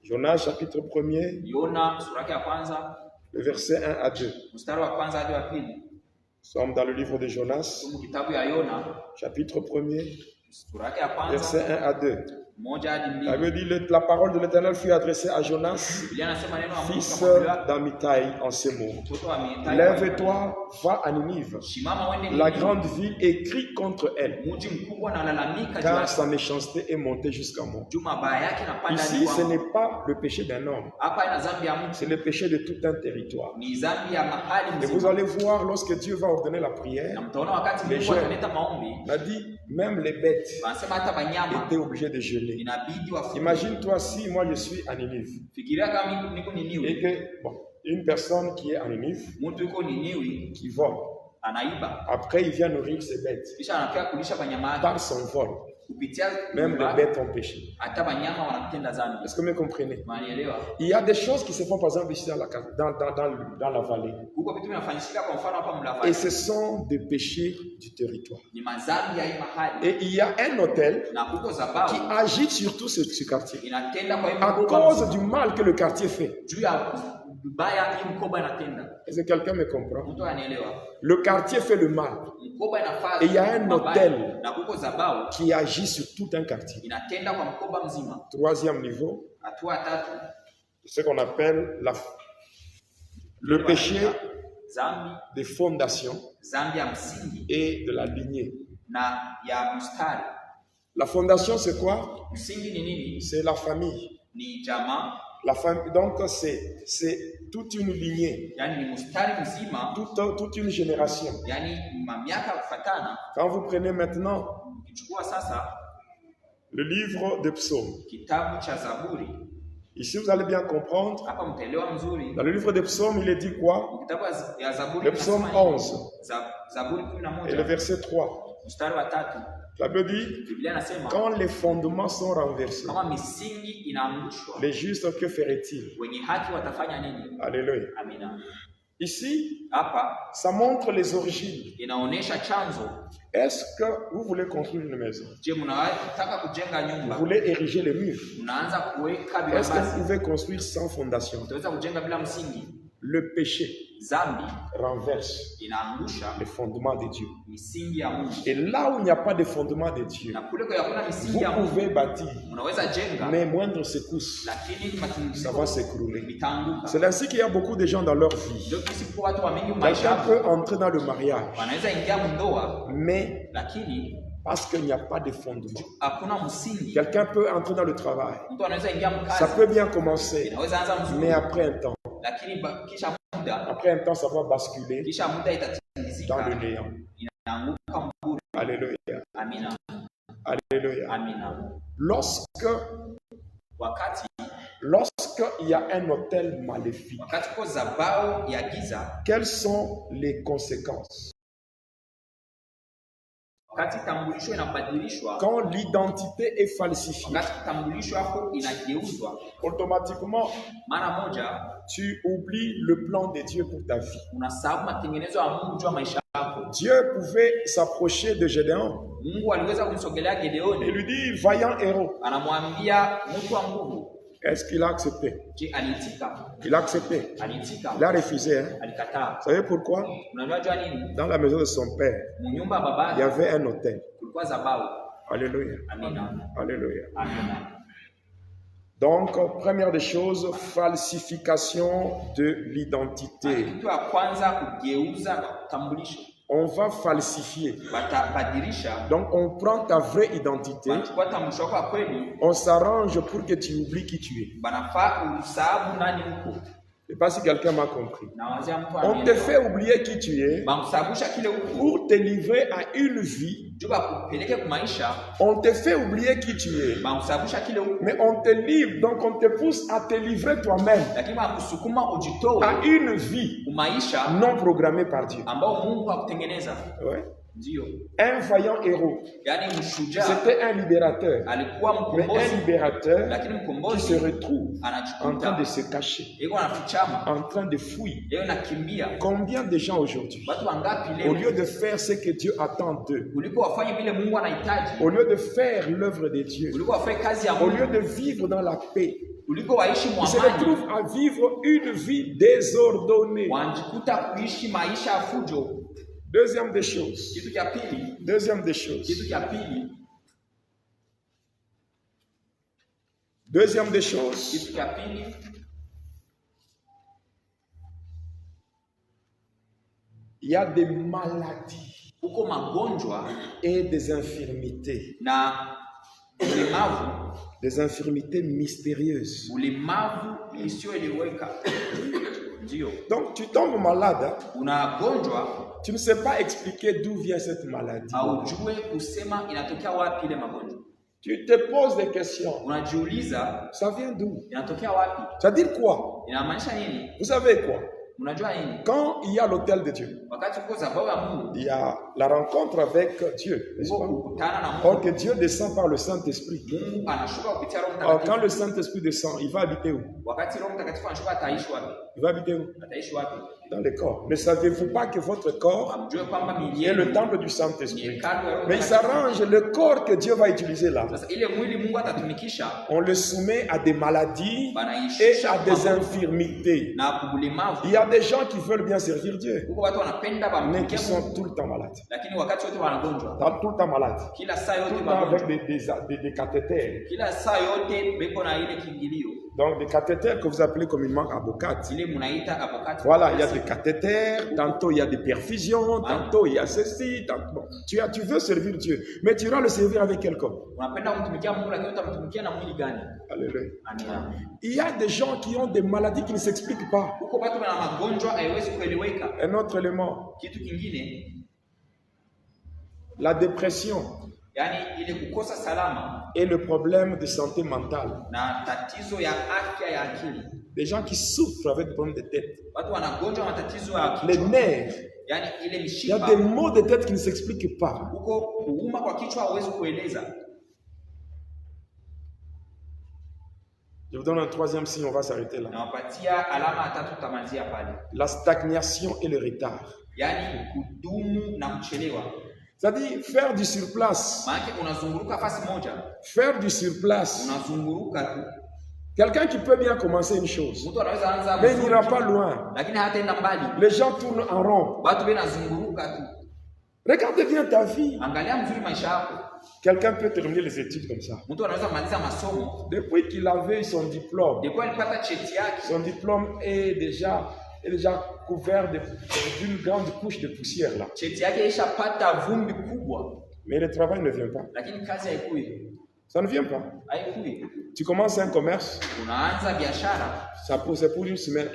Jonas chapitre 1er, Yona sura yake ya kwanza, le verset 1 à 2. mstari wa kwanza hadi wa pili. Nous sommes dans le livre de Jonas, Tumu kitabu ya Yona chapitre 1er, sura yake ya verset kwanza 1 à 2. moja hadi Ça mbili. veut dire la parole de l'Éternel fut adressée à Jonas, Biblia inasema neno la Mungu fils likamwambia d'Amitai, en ces mots. mtoto wa Mitai, Lève-toi, va à Ninive, simama uende la Ninive, grande ville, et crie contre elle, mji mkubwa na lalamika juu car yake, sa méchanceté est montée jusqu'à moi. juu mabaya yake napanda hadi Ici, ce kwangu. n'est pas le péché d'un homme, Hapa ina dhambi ya mtu, c'est le péché de tout un territoire. ni dhambi ya mahali Et vous mzima. allez voir, lorsque Dieu va ordonner la Na prière, mtaona wakati Les Mungu jeunes. ataleta maombi, il a dit, même les bêtes wanasema hata wanyama étaient obligés de jeûner. inabidi wafunge. Imagine-toi si moi je suis à Ninive Fikiria kama niko et Niniwi, que, bon, une personne qui est à Ninive, mtu yuko Niniwi qui vole, anaiba, après il vient nourrir ses bêtes. kisha anakia kulisha wanyama wake. Par son vol, Kupitia même nyumba, les bêtes ont péché. hata wanyama wanatenda dhambi. Est-ce que vous me comprenez? Unanielewa? Il y a des choses qui se font par exemple ici dans la vallée. Huko vitu vinafanyika, kwa mfano hapa Et Mlavani, ce sont des péchés du territoire. ni madhambi ya hii mahali, Et il y a un hôtel na huko qui zababu agit sur tout ce quartier. inatenda kwa hii À mkoba cause du mal que le quartier fait. juu ya vibaya hii mkoba inatenda. Est-ce que quelqu'un me comprend? Mtu anielewa? Le quartier fait le mal Mkoba inafaa, Et il y a un mabaya, hôtel. na huko zababu qui agit sur tout un quartier. inatenda kwa mkoba mzima. Troisième niveau, Hatua ya tatu, ce qu'on appelle le péché dhambi, des fondations dhambi ya msingi et de la lignée. na ya mstari. La fondation, c'est quoi? Msingi ni nini? C'est la famille. Ni jamaa, La famille, donc c'est toute une lignée, yani ni mstari mzima, toute une génération. yani mamiaka kufatana. Quand vous prenez maintenant Ukichukua sasa le livre des psaumes, kitabu cha Zaburi, ici vous allez bien comprendre, hapa mtaelewa mzuri. dans le livre des psaumes, il est dit quoi? Kitabu ya Zaburi Le psaume inasema nini? 11 Zaburi et le 11 verset 3. mstari wa 3, La Bible dit, Biblia inasema quand les fondements sont renversés, kama misingi inaangushwa, les justes, que ferait-il? wenye haki watafanya nini? Alléluia. Amina. Ici, Hapa ça montre les origines. inaonesha chanzo. Est-ce que vous voulez construire une maison? Je, mnataka kujenga Vous nyumba, voulez ériger les murs? mnaanza kuweka Est-ce que vous vibambazi, pouvez construire sans fondation? mtaweza kujenga bila msingi. Le péché Dhambi renverse inaangusha les fondements de Dieu. misingi ya Mungu, Et là où il n'y a pas de fondement de Dieu, na kule kwa hakuna vous misingi ya Mungu pouvez bâtir, unaweza jenga, mais moindre secousse, lakini ça va matingiziko s'écrouler. vitaanguka. C'est ainsi qu'il y a beaucoup de gens dans leur vie. Ndio kisi kwa watu wa mingi maisha Quelqu'un yao peut entrer dans le mariage, wanaweza ingia mndoa, mais lakini parce qu'il n'y a pas de fondement. hakuna msingi. Quelqu'un peut entrer dans le travail. Mtu anaweza ingia Ça mkazi, peut bien commencer, inaweza anza mais mzuri, après un temps, lakini kisha muda ça va basculer dans le itatingizika, néant. inaanguka mburi. Alléluia. Amina, Alléluia. amina. Lorsque Wakati il y a un hôtel maléfique, wakati kwa zabao ya giza, quelles sont les conséquences? wakati tambulisho inabadilishwa, Quand l'identité est falsifiée, wakati tambulisho hapo inageuzwa, automatiquement, mara moja tu oublies le plan de Dieu pour ta vie. unasahau matengenezo ya Mungu juu ya maisha yako. Dieu pouvait s'approcher de Gédéon Mungu aliweza kumsogelea et Gideoni, lui dire, vaillant héros. anamwambia mtu wa nguvu. Est-ce qu'il a accepté? Je, aliitika? Il a accepté. Aliitika? Il a refusé. Hein? Alikataa. Vous savez pourquoi? Unajua jua nini? Dans la maison de son père, Munyumba il y babake avait un hôtel. kulikuwa zabao. Alléluia. Amina, Alléluia. amina. Donc, première des choses, falsification de l'identité. Kitu ya kwanza kugeuza utambulisho. On va falsifier. Batabadilisha, Donc, on prend ta vraie identité, wanachukua tambulisho wako wa kweli, on s'arrange pour que tu oublies qui tu es. banafaa usahau nani huko. Je ne sais pas si quelqu'un m'a compris. nawazia mtu On te fait oublier qui tu es bakusababisha kile huku pour te livrer à une vie. juu bakupeleke kumaisha, On te fait oublier qui tu es. bakusababisha kile huku, Mais on te livre, donc on te pousse à te livrer toi-même lakini bakusukuma ujitoe à une vie kumaisha non programmée par Dieu. ambao Mungu hakutengeneza. Ouais. Ndio, Un vaillant héros. yaani mshujaa C'était un libérateur. alikuwa Mais mkombozi, un libérateur lakini qui se mkombozi retrouve en train anajikuta de se cacher, yeye anafichama, en train de fuir. yeye nakimbia. Combien de gens aujourd'hui, Watu wangapi au leo lieu de faire ce que Dieu attend d'eux, kuliko wafanye vile Mungu anahitaji, au lieu de faire l'œuvre de Dieu, kuliko wafanye kazi ya au lieu Mungu, de vivre dans la paix, kuliko waishi ils se mwamani, retrouvent à vivre une vie désordonnée. wanajikuta kuishi maisha ya fujo. Deuxième des choses. Kitu cha pili, Deuxième des choses. kitu cha pili, Deuxième des choses. kitu cha pili, Il y a des maladies huko magonjwa et des infirmités. na ulemavu, Des infirmités mystérieuses. ulemavu isiyoeleweka. Ndio, Donc tu tombes malade, hein? unagonjwa Tu ne sais pas expliquer d'où vient cette maladie. haujue kusema inatokea wapi ile magonjwa. Tu te poses des questions. Unajiuliza Ça vient d'où? inatokea wapi, Ça veut dire quoi? inamaanisha nini? Vous savez quoi? Unajua nini? Quand il y a l'autel de Dieu, Wakati uko sababu ya Mungu, il y a la rencontre avec Dieu, n'est-ce uko pas? kukutana na Or Mungu, que Dieu descend par le Saint-Esprit. Mungu anashuka kupitia Roho Alors quand Mtakatifu. le Saint-Esprit descend, il va habiter où? Wakati Roho Mtakatifu anashuka, ataishi wapi? Il va habiter où? Ataishi wapi? Dans le corps. Ne savez-vous pas que votre corps Amjue kwamba miili est le yenu temple du ni Saint-Esprit? hekalu ya Roho Mais il Mtakatifu. s'arrange, le corps que Dieu va utiliser là, Sasa ile mwili Mungu atatumikisha, on le soumet à des maladies et banaishusha à des infirmités. na kubulemavu. Il y a des gens qui veulent bien servir Dieu, Huko watu wanapenda mais bamtumikie qui sont Mungu, tout le temps malades. lakini wakati wote wanagonjwa, Tout le temps malades. kila saa Tout yote le temps avec wagonjwa, des cathéters. kila saa yote beko na ile kiingilio Donc des cathéters que vous appelez communément abocates. ile munaita avocate. Voilà, il y a des cathéters, tantôt il y a des perfusions, tantôt il y a ceci, tantôt... Bon, tu veux servir Dieu, mais tu vas le servir avec quel corps? Unapenda kumtumikia Mungu, lakini utamtumikia na mwili gani? Alléluia. Amina. Il y a des gens qui ont des maladies qui ne s'expliquent pas. Huko watu wana magonjwa haiwezi kueleweka. Un autre élément, Kitu kingine, la dépression yani ile kukosa salama et le problème de santé mentale. na tatizo ya afya ya akili. Des gens qui souffrent avec des problèmes de tête. Watu wanagonjwa matatizo ya Les kichwa, nerfs, yani ile il y a mishipa. des maux de tête qui ne s'expliquent pas. Huko kuuma kwa kichwa hauwezi kueleza. Je vous donne un troisième signe, on va s'arrêter là. Nawapatia alama ya tatu, tutamalizia pale, La stagnation et le retard. yani kudumu na kuchelewa. C'est-à-dire faire du surplace. Maana unazunguruka fasi moja, Faire du surplace. unazunguruka tu. Quelqu'un qui peut bien commencer une chose, Mtu anaweza anza mais il vizuri, n'ira pas loin. lakini hataenda mbali. Les gens tournent en rond. Watu wanazunguruka tu. Regarde bien ta vie. Angalia mzuri maisha yako. Quelqu'un peut terminer les études comme ça. Mtu anaweza maliza masomo, Depuis qu'il avait son diplôme, ndipo alipata cheti yake, son diplôme est déjà couvert d'une grande couche de poussière là. cheti yake ishapata vumbi kubwa, Mais le travail ne vient pas. lakini kazi haikui, Ça ne vient pas. haikui. Tu commences un commerce, Unaanza biashara, c'est pour une semaine,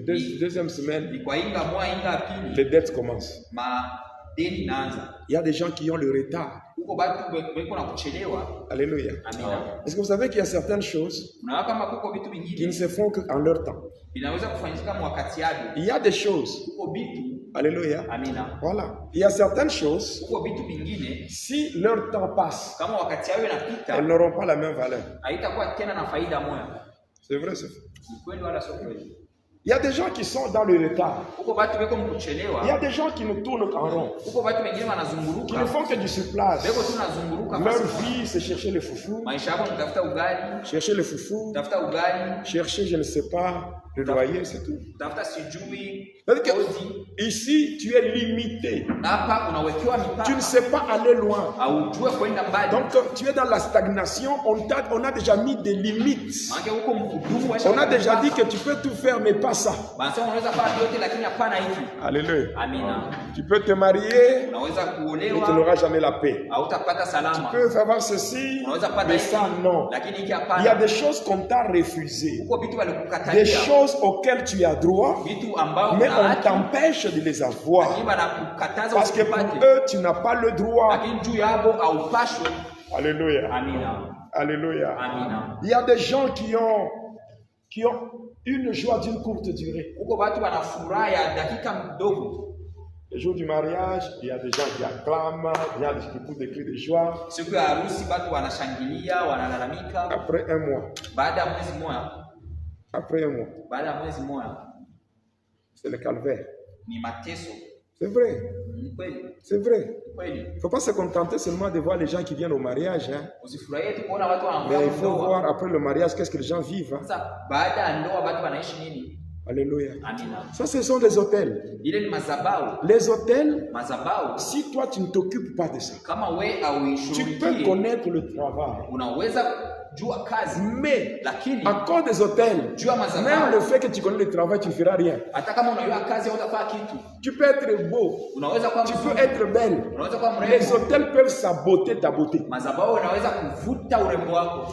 deuxième semaine, ni kwa inga moja inga pili, les dettes commencent. madeni inaanza. Il y a des gens qui ont le retard. Huko batu weko na kuchelewa. Alléluia. Amina. Est-ce que vous savez qu'il y a certaines choses Unaona kama kuko vitu qui ne vingine se font qu'en leur temps? vinaweza kufanyika mwakati yake. Il y a des choses. Huko vitu, Alléluia. amina. Voilà. Il y a certaines choses, Huko vitu vingine si leur temps passe, kama wakati yao elles inapita, n'auront pas la même valeur. haitakuwa tena na faida moja. C'est vrai, c'est vrai. Ni kweli wala sio kweli? Il y a des gens qui sont dans le retard. Huko batu weko Il y a mkuchelewa. des gens qui nous tournent en rond, Huko batu wengine qui ne wanazunguruka. font que du surplace. Weko tu nazunguruka Leur fasi. vie, c'est chercher le foufou, Maisha yako ni kutafuta ugali, chercher le foufou, tafuta ugali, chercher, je ne sais pas, le loyer, c'est tout. tafuta sijui C'est-à-dire que ici, tu es limité. hapa unawekewa Tu ne mipaka sais pas aller loin. aujue kwenda mbali. Donc, tu es dans la stagnation. On a déjà mis des limites. Maana huko mhudumu On a déjà dit que tu peux tout faire, mais pas ça. Wanasema unaweza fanya yote lakini hapana hiki. Alléluia. Amina. Tu peux te marier, Unaweza mais tu kuolewa n'auras jamais la paix. hautapata Tu salama. peux avoir ceci, Unaweza kupata mais hiki ça, non. lakini hiki Il y a hapana. des choses qu'on t'a refusées. Huko vitu Des walikukatalia. choses auxquelles tu as droit, Vitu ambao mais una on haki t'empêche de les avoir. lakini wanakukataza Parce que pour usipate. eux, tu n'as pas le droit. Lakini juu yabo haupashwe. Alléluia. Amina. Alléluia. Amina. Il y a des gens qui ont une joie d'une courte durée. Huko watu wana furaha ya dakika mdogo. Le jour du mariage, il y a des gens qui acclament, il y a des qui poussent des cris de joie. Siku ya harusi watu wanashangilia, wanalalamika. Après un mois, Baada ya mwezi mmoja, après un mois, baada ya mwezi mmoja c'est le calvaire. ni mateso. C'est vrai, Ni kweli, c'est vrai. ni kweli. Il ne faut pas se contenter seulement de voir les gens qui viennent au mariage. Hein. Usifurahie tu kuona watu Mais wanakuja il faut ndoa. voir après le mariage qu'est-ce que les gens vivent. Hein. Sasa baada ya ndoa watu wanaishi nini? Alléluia. Amina. Ça, ce sont des hôtels. Ile ni madhabahu. Les hôtels, Madhabahu si toi tu ne t'occupes pas de ça, kama we tu peux auishughulikie, connaître le travail. unaweza jua kazi, Mais lakini à cause des hôtels, jua même madhabahu, le fait que tu connais le travail, tu ne feras rien. hata kama unajua kazi hautafanya kitu. Tu peux être beau, Unaweza kuwa tu peux mzuri, être belle. unaweza kuwa Les mrembo. hôtels peuvent saboter ta beauté. Madhabahu unaweza kuvuta urembo wako.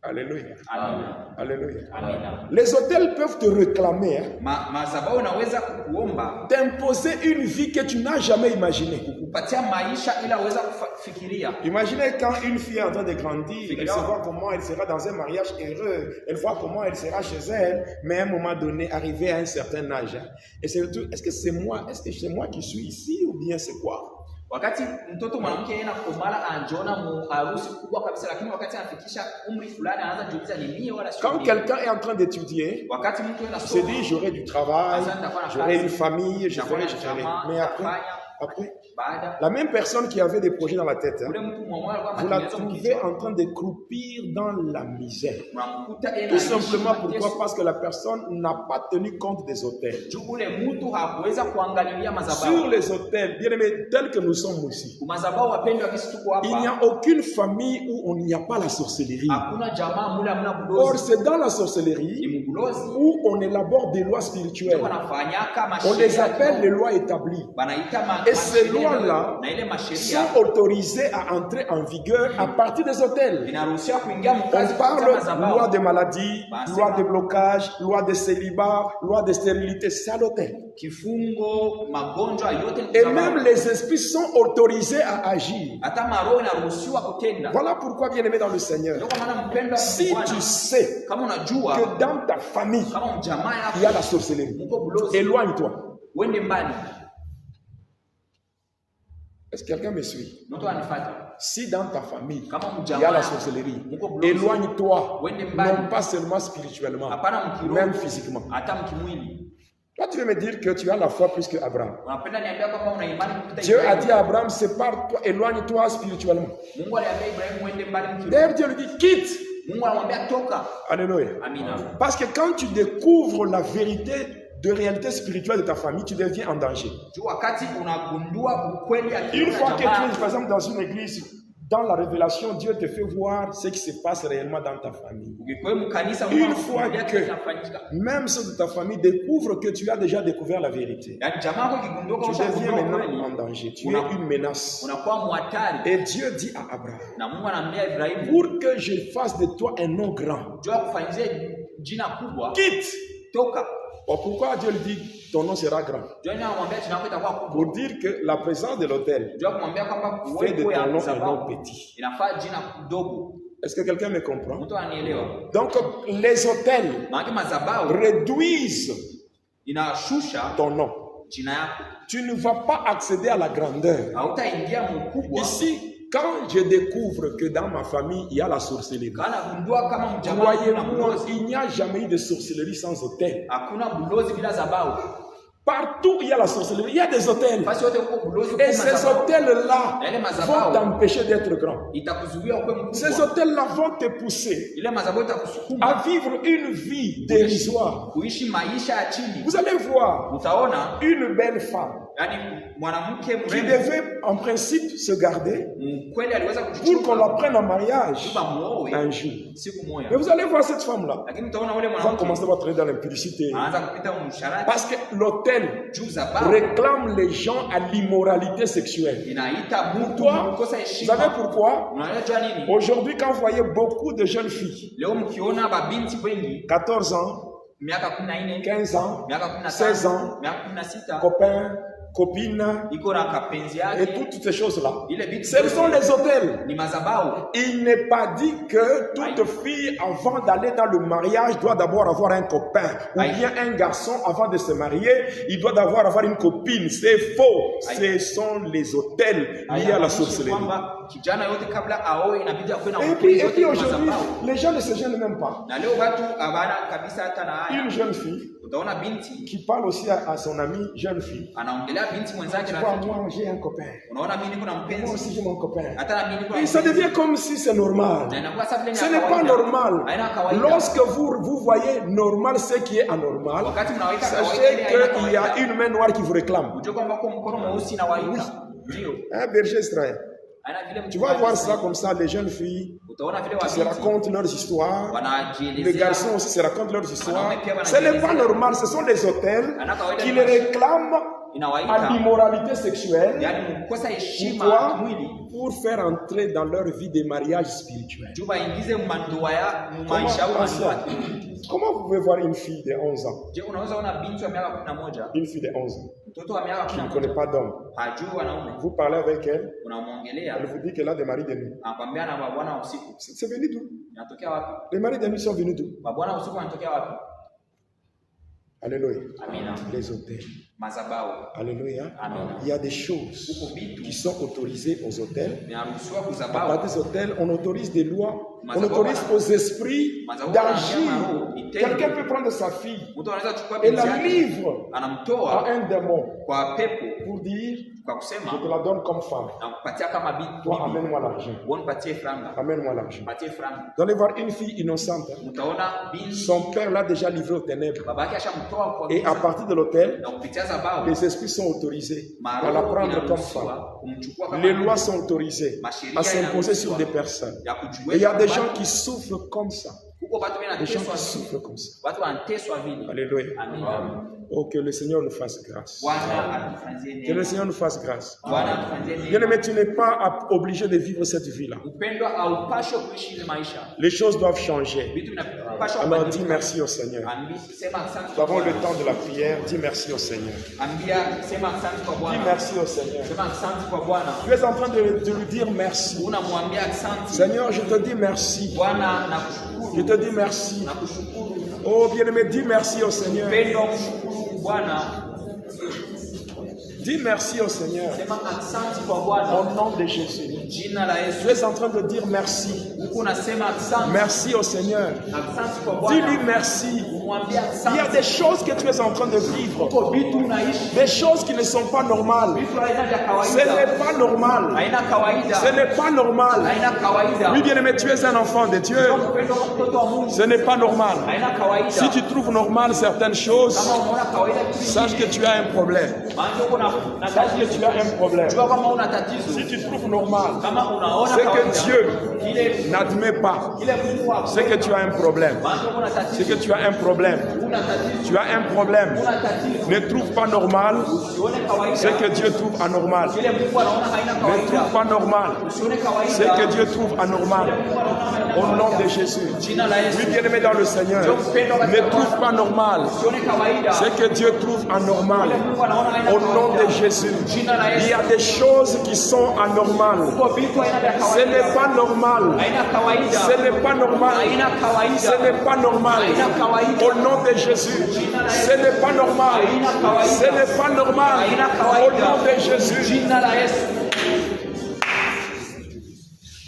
Alléluia. Amina. Alléluia. Amina. Les hôtels peuvent te réclamer, hein, Madhabahu unaweza kukuomba t'imposer une vie que tu n'as jamais imaginée. kupatia maisha ila uweza kufikiria. Imaginez quand une fille est en train de grandir, elle se voit comment elle sera dans un mariage heureux, elle voit comment elle sera chez elle, mais à un moment donné, arrivé à un certain âge, hein, et c'est tout, est-ce que c'est moi qui suis ici ou bien c'est quoi? Wakati mtoto mwanamke yeye anakomala anajiona mu harusi kubwa kabisa, lakini wakati anafikisha umri fulani anaanza kujiuliza ni mie wala sio Quand mie. quelqu'un est en train d'étudier, Wakati mtu il se anasoma dit j'aurai du travail, j'aurai une famille, je ferai. Mais après, baada la même personne qui avait des projets dans la tête, hein, ule mtu mmoja alikuwa vous la matengenezo trouvez mkichwa, en train de croupir dans la misère. unamkuta yeye Tout anaishi simplement mateso. pourquoi? Parce que la personne n'a pas tenu compte des hôtels. Juu ule mtu hakuweza kuangalilia Sur madhabahu. les hôtels, bien aimés, tels que nous sommes ici, Madhabahu wapendwa, kisi tuko il n'y hapa, a aucune famille où il n'y a pas la sorcellerie. hakuna jamaa mule hamna Or, bulozi. c'est dans la Ni sorcellerie mbulozi où on élabore des lois spirituelles. wanafanyaka On les masheria. appelle les lois établies. Banaita Et ces masheria lois-là na ile masheria sont autorisées à entrer en vigueur à partir des hôtels. inaruhusiwa kuingia On mkazi parle kupitia madhabahu. loi des maladies, loi de blocage, loi de célibat, loi de stérilité, c'est à l'hôtel. Kifungo, magonjwa yote ni Et madhabahu. même les esprits sont autorisés à agir. Hata maroho inaruhusiwa kutenda. Voilà pourquoi, bien aimé dans le Seigneur, Ndio kwa maana mpendwa si Bwana, tu sais kama unajua que dans ta famille, kama mjamaa il y a yako la sorcellerie, mko bulozi, éloigne-toi. uende mbali. Est-ce que quelqu'un me suit? Mtu anifuata. Si dans ta famille, Kama il y mjamaa a la yako, sorcellerie, mko bulozi, éloigne-toi, uende mbali. non pas seulement spirituellement, Hapana mkiroho, même physiquement. hata mkimwili. Toi, tu veux me dire que tu as la foi plus qu'Abraham. Unapenda niambia kwamba una imani kupita Dieu a Ibrahimu. dit à Abraham, sépare-toi, éloigne-toi spirituellement. Mungu aliambia Ibrahimu uende mbali mkiroho. D'ailleurs, Dieu lui dit, quitte. Mungu anamwambia toka. Alléluia. Amina. Parce que quand tu découvres la vérité de réalité spirituelle de ta famille, tu deviens en danger. Juu wakati unagundua ukweli ya Une kiroho fois ya que jamaa tu es, yako, par exemple, dans une église, dans la révélation, Dieu te fait voir ce qui se passe réellement dans ta famille. ukikuwa mkanisa Une Mungu fois anakuambia que- kile kinafanyika. Même ceux de ta famille découvrent que tu as déjà découvert la vérité. Yaani jamaa yako ikigundua Tu kwamba deviens unagundua maintenant en ukweli, danger. Tu es une menace. unakuwa mwatari. Et Dieu dit à Abraham, Na Mungu anaambia Ibrahimu, pour que je fasse de toi un nom grand, jua kufanyizia jina kubwa, quitte. toka. Or, pourquoi Dieu lui dit, ton nom sera grand? Jua nini anamwambia jina lako itakuwa kubwa. Pour dire que la présence de l'autel Jua kumwambia kwamba fait de uwepo ya ton nom un sababu nom petit. inafaa jina dogo. Est-ce que quelqu'un me comprend? Mtu ananielewa? Donc, les hôtels Maana madhabahu réduisent inashusha ton nom. jina yako. Tu ne vas pas accéder à la grandeur. Hautaingia mkubwa. Ici, quand je découvre que dans ma famille, il y a la sorcellerie, Kana gundua kama mjamaa kuna croyez-moi, bulozi. il n'y a jamais eu de sorcellerie sans hôtel. Hakuna bulozi bila zabahu. Partout il y a la sorcellerie, il y a des hôtels. Basi yote huko bulozi Et ces hôtels-là Yale vont mazabao t'empêcher d'être grand. itakuzuia ukwe Ces mkubwa. hôtels-là vont te pousser Ile mazabao itakusukuma à vivre une vie dérisoire. kuishi maisha ya chini. Vous allez voir Utaona une belle femme yani mwanamke qui mrembo devait en principe se garder kweli aliweza pour qu'on kujichunga la prenne en mariage kuba muoe un jour. siku moja. Mais vous allez voir cette femme-là, Lakini utaona ule va mwanamke commencer à traiter dans l'impudicité. anaanza kupita msharati Parce que l'hôtel juu za bao réclame les gens à l'immoralité sexuelle. inaita mtu Pourquoi? kukosa Vous heshima. savez pourquoi? Unajua nini? Aujourd'hui, quand vous voyez beaucoup de jeunes filles, Leo mkiona babinti wengi 14 ans, miaka 14, 15 ans, miaka 16 15, ans, miaka 16 copains, copines, iko na kapenzi et yake, toutes ces choses-là, ile binti ce sont les hôtels. ni mazabao. Il n'est pas dit que toute fille, avant d'aller dans le mariage, doit d'abord avoir un copain. Ou bien un garçon, avant de se marier, il doit d'abord avoir une copine. C'est faux. Ce sont les hôtels liés à la sorcellerie. Kwamba kijana yote kabla aoe inabidi akuwe na Et mpenzi puis yote aujourd'hui, mazabao. les gens ne se gênent même pas. Na leo watu habana kabisa hata na haya. Une jeune fille Utaona binti qui parle aussi à son amie, jeune fille. anaongelea binti mwenzake Tu vois, rafiki. moi j'ai un copain. Unaona mimi niko na Moi mpenzi. aussi j'ai mon copain. Hata na mimi niko na Et ça mpenzi. devient comme si c'est normal. Na inakuwa sababu ni Ce ya n'est pas kawaida. normal. Haina kawaida. Lorsque vous voyez normal ce qui est anormal, Wakati mnaweka kawaida sachez ile haina qu'il y a kawaida. une main noire qui vous réclame. Unajua kwamba kwa mkono mweusi na waita. Ndio. Un berger Israël. Haina vile Tu vas voir ça comme ça, les jeunes filles utaona vile se wabinti racontent leurs histoires. Les garçons wanajielezea aussi se racontent leurs histoires. Ce n'est pas normal, ce sont les hôtels qui les réclament à inawaita l'immoralité sexuelle. yani kukosa heshima Pourquoi? mwili Pour faire entrer dans leur vie des mariages spirituels. juu waingize mandoa ya Comment, maisha au ancien, mandoa kiroho. comment vous pouvez voir une fille de 11 ans, Je, unaweza ona binti wa miaka 11, une fille de 11 ans, mtoto wa miaka qui ne 11 connaît pas d'homme, hajui wanaume, vous parlez avec elle, unamwongelea elle vous dit qu'elle a des maris de nuit. anakwambia na mabwana wa usiku. C'est venu d'où? Inatokea wapi? Les maris de nuit sont venus d'où? Mabwana wa usiku wanatokea wapi? Alléluia. Amina. Les hôtels. Mazabao. Alléluia. Amen. Il y a des choses Huko vitu qui sont autorisées aux hôtels. vinaruhusiwa À part kuzabao. des hôtels, on autorise des lois, on autorise aux esprits d'agir. Quelqu'un peut prendre sa fille Mtu anaweza kuchukua et binti la yake livre à anamtoa un démon kwa pepo pour dire, kwa je te kusema la donne comme femme. na kupatia kama binti, Toi, amène-moi l'argent. wewe nipatie franga, Amène-moi l'argent. nipatie franga. Vous allez voir une fille innocente. Mtaona binti Son père l'a déjà livré aux ténèbres. babake ashamtoa kwa Et à giza partir de l'hôtel, na kupitia zabao les esprits sont autorisés à la maroho prendre comme femme. inaruhusiwa kumchukua kama Les binti, lois sont autorisées à s'imposer sur des personnes. ya Et il y a des kujuesha gens qui souffrent comme ça. huko watu Des gens wanateswa qui vile, souffrent comme ça. watu wanateswa vile. Alléluia. Amina. Oh, que le Seigneur nous fasse grâce. Bwana atufanzie Que le neema. Seigneur nous fasse grâce. Bwana atufanzie neema. Bien-aimé, tu n'es pas obligé de vivre cette vie-là. Upendo haupaswi kuishi ile maisha. Les choses doivent changer. Vitu vinapaswa Alors dis kubadilika. merci au Seigneur. Sema asante Nous kwa avons le Bwana. temps de la prière. Dis merci au Seigneur. Sema asante kwa Dis Bwana. merci au Seigneur. Sema asante kwa Bwana. Tu es en train de lui dire merci. Unamwambia asante. Seigneur, je te dis merci. Bwana Je nakushukuru. te dis merci. Nakushukuru. Oh, bien-aimé, dis merci au Seigneur. Upendo mshukuru Bwana. Dis merci au Seigneur. Sema asante kwa Bwana. Au nom de Jésus. Jina la Tu Yesu. es en train de dire merci. Huko unasema asante. Merci au Seigneur. Asante kwa Bwana. Dis-lui merci. Umwambie Il y a asante. des choses que tu es en train de vivre. Huko vitu unaishi. Des choses qui ne sont pas normales. Vitu haina vya Ce kawaida. n'est pas normal. Haina kawaida. Ce n'est pas normal. Haina kawaida. Oui, bien-aimé, tu es un enfant de Dieu. Upendo kwa mtoto wa Mungu. Ce n'est pas normal. Haina kawaida. Si tu trouves normal certaines choses, Kama unaona kawaida kitu sache que tu as un problème. maana uko na Sache que tu as un problème. jua kama una tatizo. Si tu trouves normal, Kama unaona c'est kawaida. que Dieu Ile n'admet pas. ile Mungu wako. C'est que tu as un problème. Maana una C'est tatizo. que tu as un problème. Una tatizo. Tu as un problème. Una tatizo. Ne trouve pas normal Usione kawaida. ce que Dieu trouve anormal. Ile Mungu anaona haina Ne kawaida. trouve pas normal Usione kawaida. ce que Dieu trouve anormal. Au nom de Jésus. Jina la Yesu. Oui, bien-aimé dans le Seigneur. Ne trouve pas normal Usione kawaida. ce que Dieu trouve anormal. Mungu anaona haina Au nom de kawaida. Jésus. Jina la Il Yesu. y a des choses qui sont anormales. Uko vitu haina vya Ce kawaida. n'est pas normal. Haina kawaida. Ce n'est pas normal. Haina kawaida. Ce n'est pas normal. Haina kawaida. Au nom de Jésus. Ce n'est pas normal. Ce n'est pas normal. Au nom de Jésus. Jina la Yesu.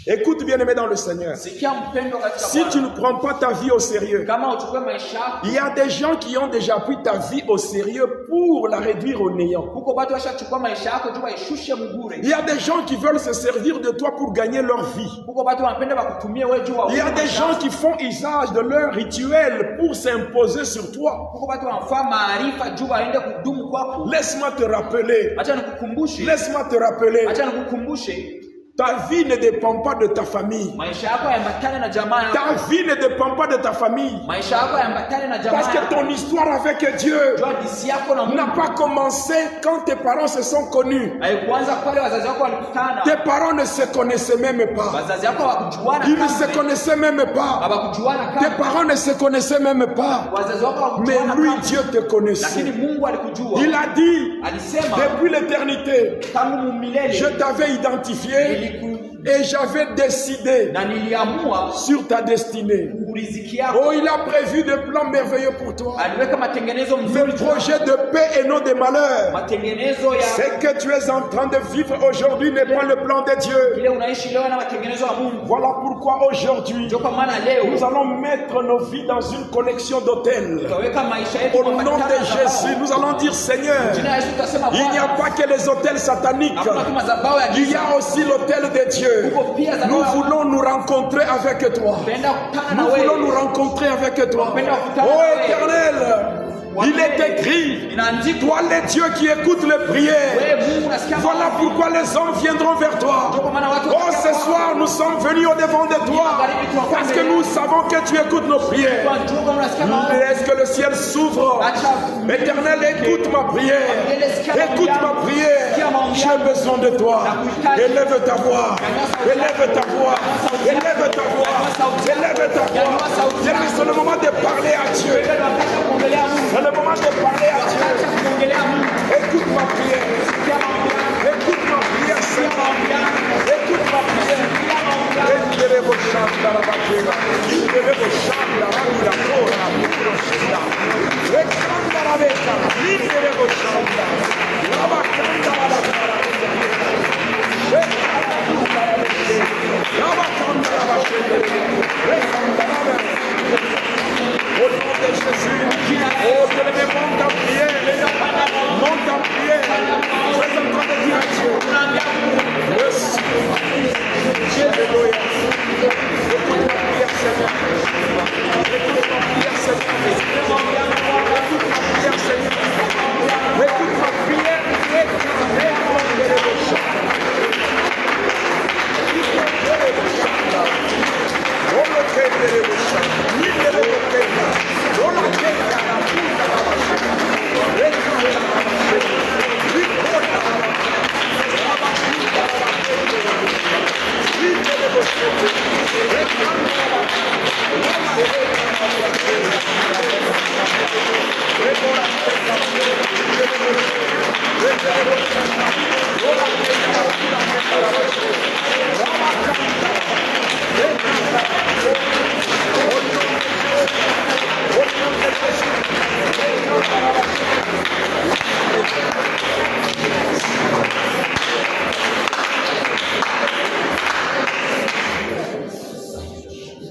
Écoute bien aimé dans le Seigneur. Sikia mpendo katika Si tu ne prends pas ta vie au sérieux, kama uchukue maisha yako, il y a des gens qui ont déjà pris ta vie au sérieux pour la réduire au néant. huko watu washachukua maisha yako tu waishushe mbure. Il y a des gens qui veulent se servir de toi pour gagner leur vie. Huko watu wanapenda wakutumie wewe juu wa. Il y a des gens qui font usage de leur rituel pour s'imposer sur toi. Huko watu wanafaa maarifa juu waende kudumu kwako. Laisse-moi te rappeler. Acha nikukumbushe. Laisse-moi te rappeler. Acha nikukumbushe. Ta vie ne dépend pas de ta famille. Maisha yako yaambatane na jamaa yako. Ta vie ne dépend pas de ta famille. Maisha yako yaambatane na jamaa Parce que yako. ton histoire avec Dieu Jua disi yako na Mungu. n'a pas commencé quand tes parents se sont connus. Haikuanza pale wazazi wako walikutana. Tes parents ne se connaissaient même pas. Wazazi wako hawakujuana. Ils ne se connaissaient même pas. Hawakujuana Tes kama. parents ne se connaissaient même pas. Wazazi wako Mais hawakujuana lui, kama. Dieu te connaissait. Lakini Mungu alikujua. Il a dit, Alisema depuis l'éternité, tangu milele je t'avais identifié et j'avais décidé na niliamua sur ta destinée. kuriziki yako. Oh, il a prévu des plans merveilleux pour toi. Aliweka matengenezo Le mzuri. projet de paix et non de malheur. Matengenezo ya Ce que tu es en train de vivre aujourd'hui n'est pas le plan de Dieu. kile unaishi leo na matengenezo ya Mungu. Voilà pourquoi aujourd'hui, Ndio kwa maana leo nous allons mettre nos vies dans une collection d'hôtels. tutaweka maisha yetu Au kwa nom de matanga za Jésus, mbao. nous allons dire Seigneur, Jina la Yesu tutasema il n'y a Bwana, pas que les hôtels sataniques. hakuna tu madhabahu ya Il y giza. a aussi l'hôtel de Dieu. Huko pia za Nous roho. voulons nous rencontrer avec toi. Tutaenda kukutana na Nous voulons nous wewe. rencontrer avec toi. Tunapenda Oh kukutana na wewe. Éternel, il est écrit, Inaandikwa toi les dieux qui écoutent les prières. wewe Mungu unasikia. Voilà pourquoi les hommes viendront vers toi. Ndio kwa maana watu Oh, ce soir, nous sommes venus au devant de toi parce que nous savons que tu écoutes nos prières. Laisse que le ciel s'ouvre. Éternel, écoute ma prière. Écoute ma prière. J'ai besoin de toi. Élève ta voix. Élève ta voix. Élève ta voix. Élève ta voix. C'est le moment de parler à Dieu. C'est le moment de parler à Dieu. Écoute ma prière. Écoute ma prière, Seigneur. Écoute ma prière. Au nom de Jésus, oh, je le monte en prière, monte en prière, je suis en train de dire à Dieu, merci, alléluia, écoute ma prière Seigneur, écoute ma prière Seigneur, écoute ma prière Seigneur, écoute ma prière,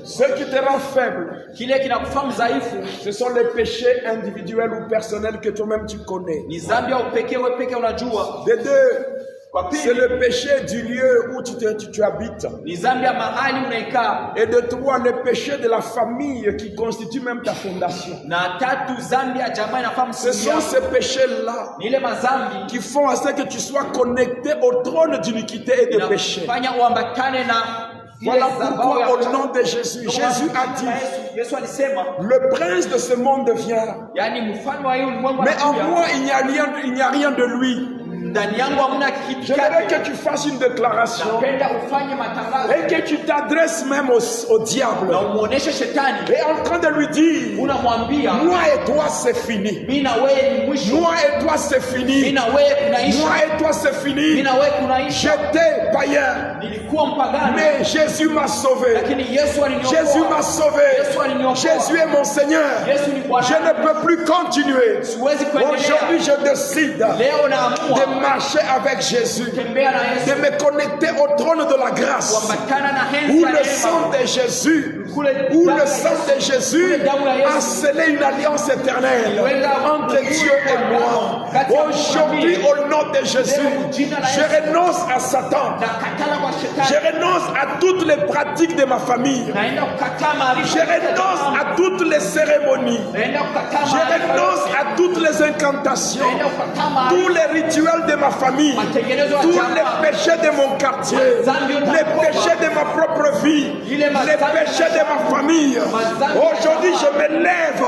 Ce qui te rend faible, Kile kinakufanya mdhaifu ce sont les péchés individuels ou personnels que toi-même tu connais. ni dhambi ya upekee, wewe pekee unajua. De deux, Kwa c'est pili le péché du lieu où tu habites. ni dhambi ya mahali unaikaa, Et de trois, le péché de la famille qui constitue même ta fondation. na tatu dhambi ya jamaa inafaa Ce msingi sont yako. ces péchés-là Ni ile madhambi qui font à ce que tu sois connecté au trône d'iniquité et de péché. inafanya uambatane na ile Voilà dhambi pourquoi ya au uchafu. nom de Jésus, Ndio Jésus maana a dit, Yesu alisema, le prince de ce monde vient, yani mfalme wa hii ulimwengu mais en anakuja. moi il n'y a rien de lui. Ndani yangu hamna kitu J'aimerais chake. que tu fasses une déclaration Napenda ufanye matangazo et que tu t'adresses même au diable. na umuoneshe shetani, Et en train de lui dire, unamwambia moi et toi c'est fini. mimi na wewe ni mwisho, Moi et toi c'est mimi fini. na wewe kunaisha, Moi et toi c'est mimi fini. na wewe kunaisha. J'étais païen, Nilikuwa mpagani, mais Jésus m'a sauvé. lakini Yesu Jésus aliniokoa. m'a sauvé. Yesu Jésus est mon Seigneur. Je ne peux plus continuer. Aujourd'hui, je décide de marcher avec Jésus, de me connecter au trône de la grâce, où le sang de Jésus, a scellé une alliance éternelle entre Dieu et moi. Aujourd'hui, au nom de Jésus, je renonce à Satan. Je renonce à toutes les pratiques de ma famille. Je renonce à toutes les cérémonies. Je renonce à toutes les incantations, tous les rituels de ma famille, tous les péchés de mon quartier, les péchés de ma propre vie, les péchés de ma famille. Aujourd'hui, je me lève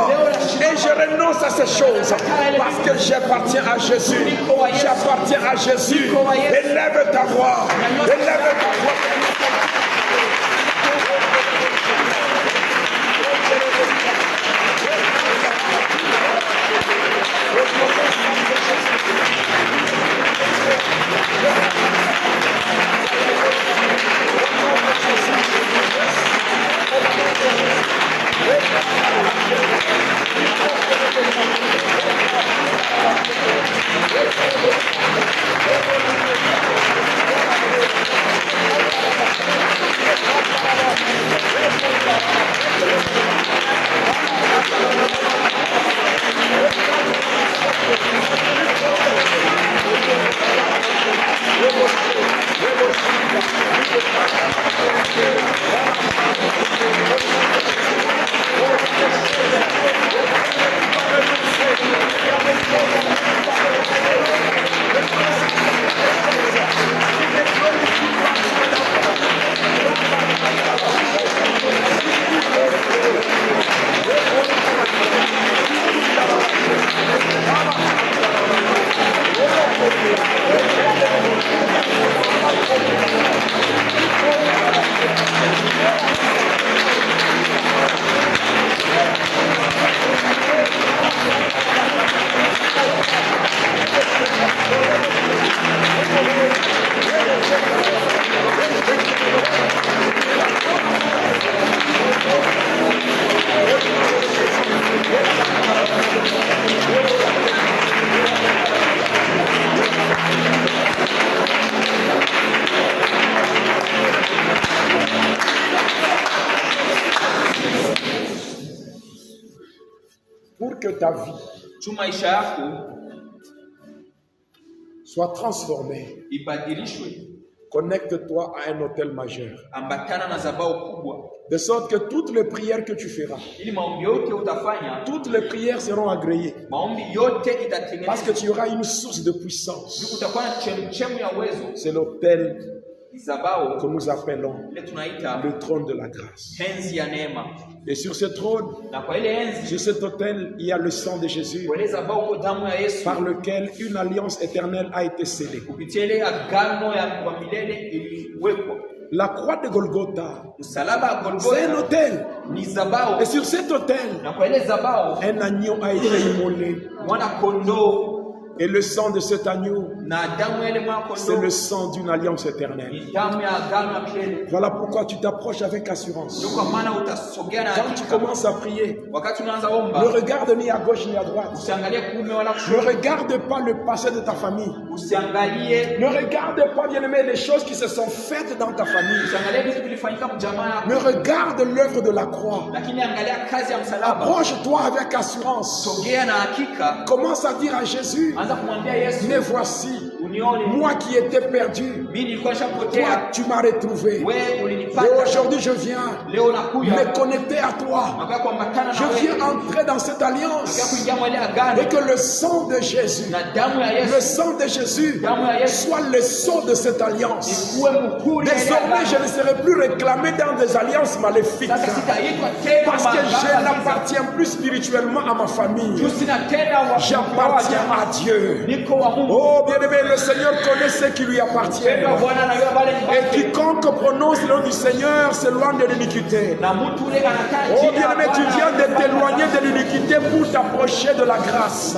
et je renonce à ces choses parce que j'appartiens à Jésus. J'appartiens à Jésus. Élève ta voix. Élève ta voix. Pour que ta vie soit transformée, connecte-toi à un autel majeur. De sorte que toutes les prières que tu feras, toutes les prières seront agréées. Parce que tu auras une source de puissance. C'est l'autel que nous appelons le trône de la grâce. Et sur ce trône, sur cet autel, il y a le sang de Jésus par lequel une alliance éternelle a été scellée. La croix de Golgotha, c'est un autel. Et sur cet autel, un agneau a été immolé. Et le sang de cet agneau, c'est le sang d'une alliance éternelle. Voilà pourquoi tu t'approches avec assurance. Quand tu commences à prier, ne regarde ni à gauche ni à droite. Ne regarde pas le passé de ta famille. Ne regarde pas, bien-aimé, les choses qui se sont faites dans ta famille. Ne regarde l'œuvre de la croix. Approche-toi avec assurance. Commence à dire à Jésus: mais voici, moi qui étais perdu, toi tu m'as retrouvé. Et aujourd'hui je viens me connecter à toi. Je viens entrer dans cette alliance. Et que le sang de Jésus, soit le sang de cette alliance. Désormais je ne serai plus réclamé dans des alliances maléfiques. Parce que je n'appartiens plus spirituellement à ma famille. J'appartiens à Dieu. Oh bien-aimé, le Seigneur connaît ce qui lui appartient. Et quiconque prononce le nom du Seigneur s'éloigne de l'iniquité. Oh bien-aimé, tu viens de t'éloigner de l'iniquité pour t'approcher de la grâce.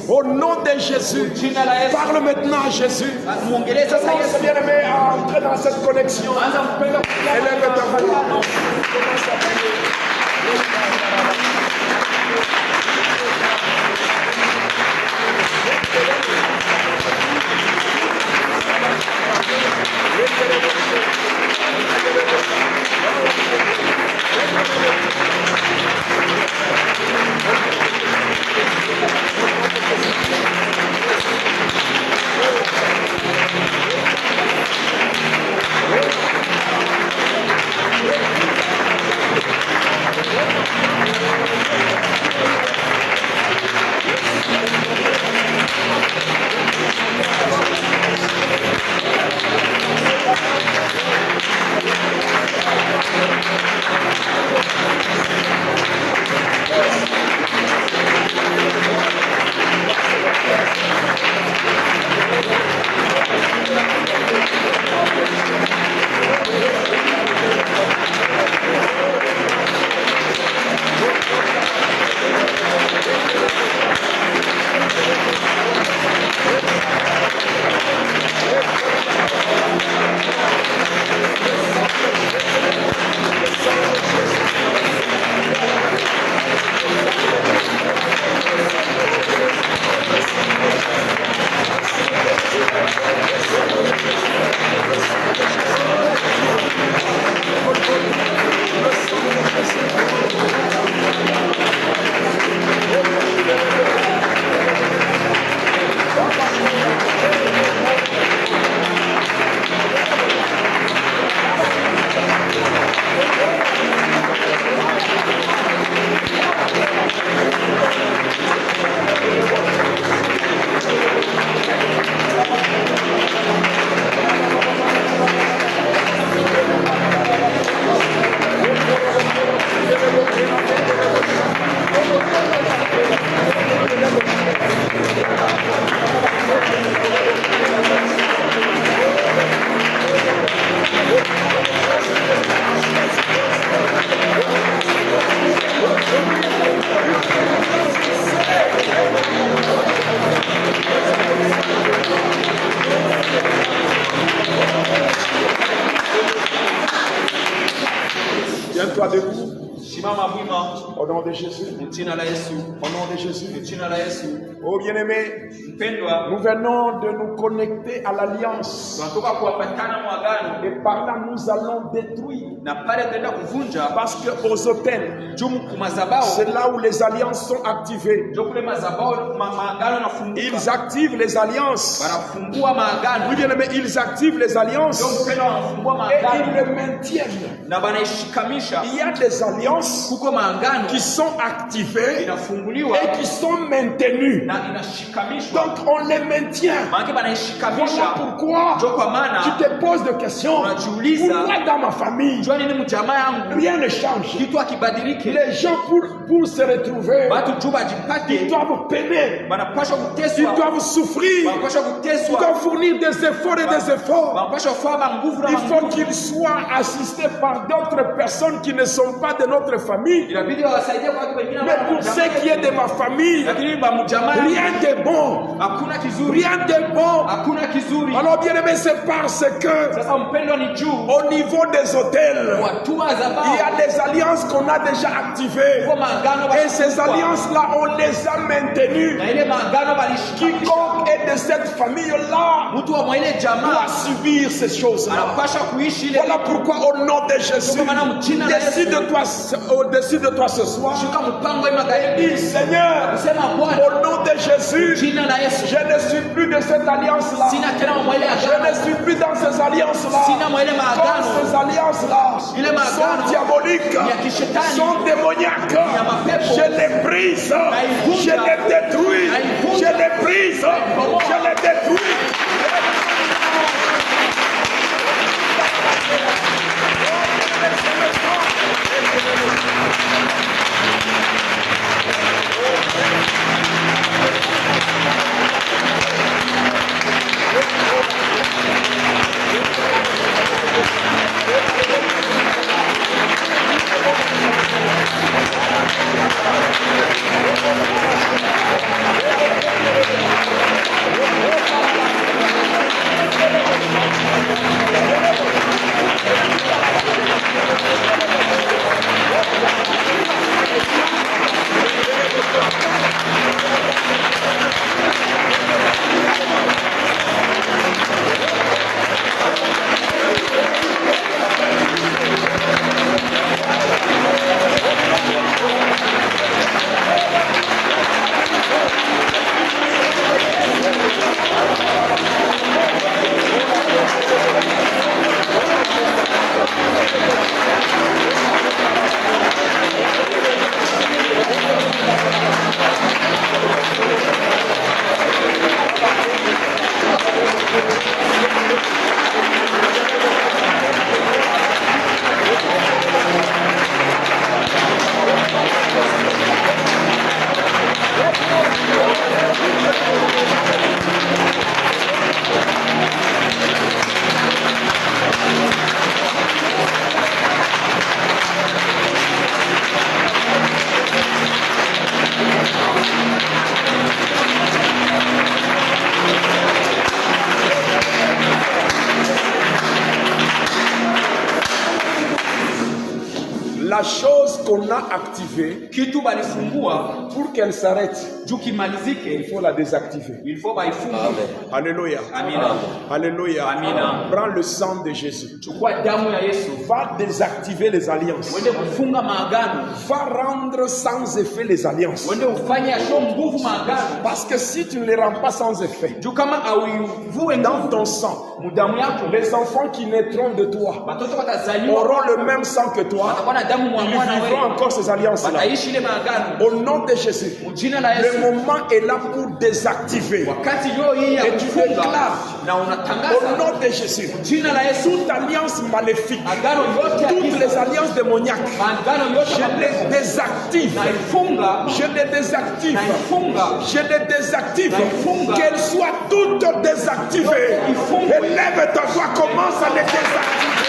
Au nom de Jésus, parle maintenant à Jésus. Commence bien-aimé à entrer dans cette connexion. Élève ta voix. Tiens-toi debout. Shimama wima Au nom de Jésus. jina la Yesu. Au nom de Jésus. Jina la Yesu. Oh bien-aimé, Mpendwa, nous venons de nous connecter à l'alliance. tunatoka kuwapatana mwagano Et par là, nous allons détruire. na pale tutaenda kuvunja Parce que aux hôtels, jumu kumazabao c'est là où les alliances sont activées. ndio kule mazabao maagano nafunguka. Ils activent les alliances. Wanafungua Oui, maagano. bien-aimé, ils activent les alliances. Ndio mpendwa, wanafungua Et maagano ils le maintiennent. na wanaishikamisha. Il y a des alliances Kuko maagano qui sont activées inafunguliwa et qui sont maintenues. na inashikamishwa. Donc on les maintient. Maana wanaishikamisha. Voilà pourquoi Ndio kwa maana tu te poses des questions. unajiuliza, Pourquoi dans ma famille, jua nini mjamaa yangu rien ne change? kitu akibadilike, Les gens pour se retrouver, watu tu ils wajipate, doivent peiner, wanapaswa ils kuteswa, doivent souffrir, wanapaswa ils kuteswa, doivent fournir des efforts et des efforts. wanapaswa kufanya nguvu na Il faut nguvu. qu'ils soient assistés par d'autres personnes qui ne sont pas de notre famille. Inabidi wawasaidie kwa watu wengine. Mais pour ce qui est de ma famille, lakini ba mjamaa rien de bon. hakuna kizuri, Rien de bon. hakuna kizuri. Alors bien aimé, c'est parce que Sasa mpendwa ni juu au niveau des hôtels, watu wa il y zabao a des alliances qu'on a déjà activées. kwa maagano Et ces alliances-là, on les a maintenues. na ile maagano balishikika. Quiconque est de cette famille-là Mtu wa mwa ile doit jamaa subir ces choses-là. anapaswa kuishi ile. Voilà pourquoi au nom de Jésus, décide-toi ce soir. Shika mpango hii magharibi. Dis Seigneur, Kusema Bwana, au nom de Jésus, jina la Yesu, je ne suis plus de cette alliance-là. sina tena mwa ile Je agano, ne suis plus dans ces alliances-là. sina mwa ile Comme maagano ces alliances-là Ile maagano sont diaboliques, ya kishetani, sont démoniaques. ya mapepo. Je les brise, Naivunja. je les détruis, Naivunja. je les brise, je les détruis. La chose qu'on a activée, kitu balifungua pour qu'elle s'arrête, juu kimalizike, il faut la désactiver. il faut baifunga. Alléluia. Amina. Alléluia. Amina. Prends le sang de Jésus. Chukua damu ya Yesu, Va désactiver les alliances. uende kufunga maagano, Va rendre sans effet les alliances. uende ufanye yasho nguvu maagano, Parce que si tu ne les rends pas sans effet, juu kama auivue dans nguvu ton sang, mudamu yako, les enfants qui naîtront de toi watoto watazaliwa auront le même sang que toi. watakuwa na damu mwa Ils mwana vivront wewe, encore ces alliances-là. wataishi ile maagano. Au nom de Jésus, Jina la le Yesu, moment est là pour désactiver. wakati leo hii ya Et tu kufunga déclares na Au unatangaza nom de Jésus, jina la Yesu, toute alliance maléfique, agano yote ya toutes giza, les alliances démoniaques, maagano yote je ya les mapepo, désactive. naifunga, Je les désactive. naifunga, Je les désactive. Naifunga. Qu'elles soient toutes désactivées. Ifungue. Élève ta voix, commence à les désactiver.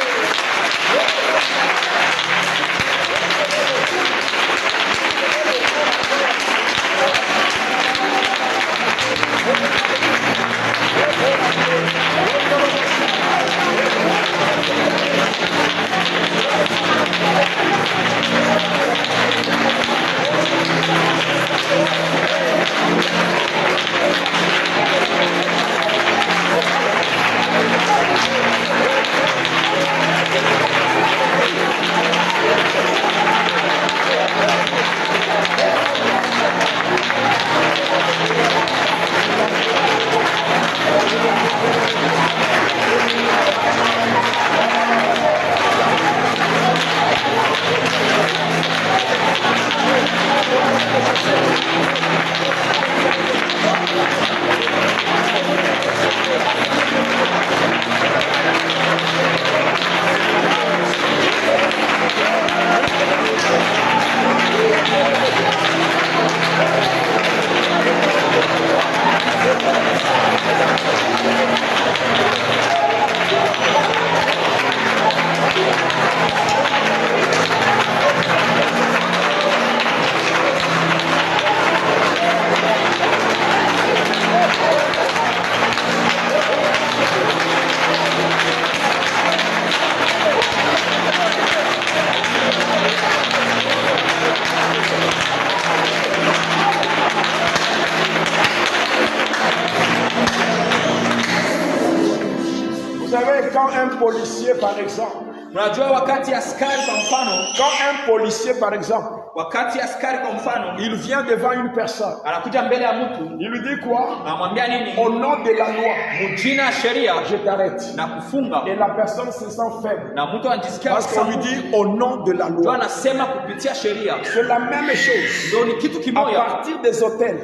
policier, par exemple, Unajua wakati askari kwa mfano, quand un policier, par exemple, wakati askari kwa mfano il vient devant une personne, anakuja mbele ya mtu, il lui dit quoi? anamwambia nini? Au nom de la loi, Mjina ya sheria je t'arrête. na kufunga, Et la personne se sent faible. na mtu anajisikia Parce qu'on lui dit au nom de la ndio loi. anasema kupitia sheria. C'est la même chose. Ndio ni kitu À kimoja, partir des hôtels,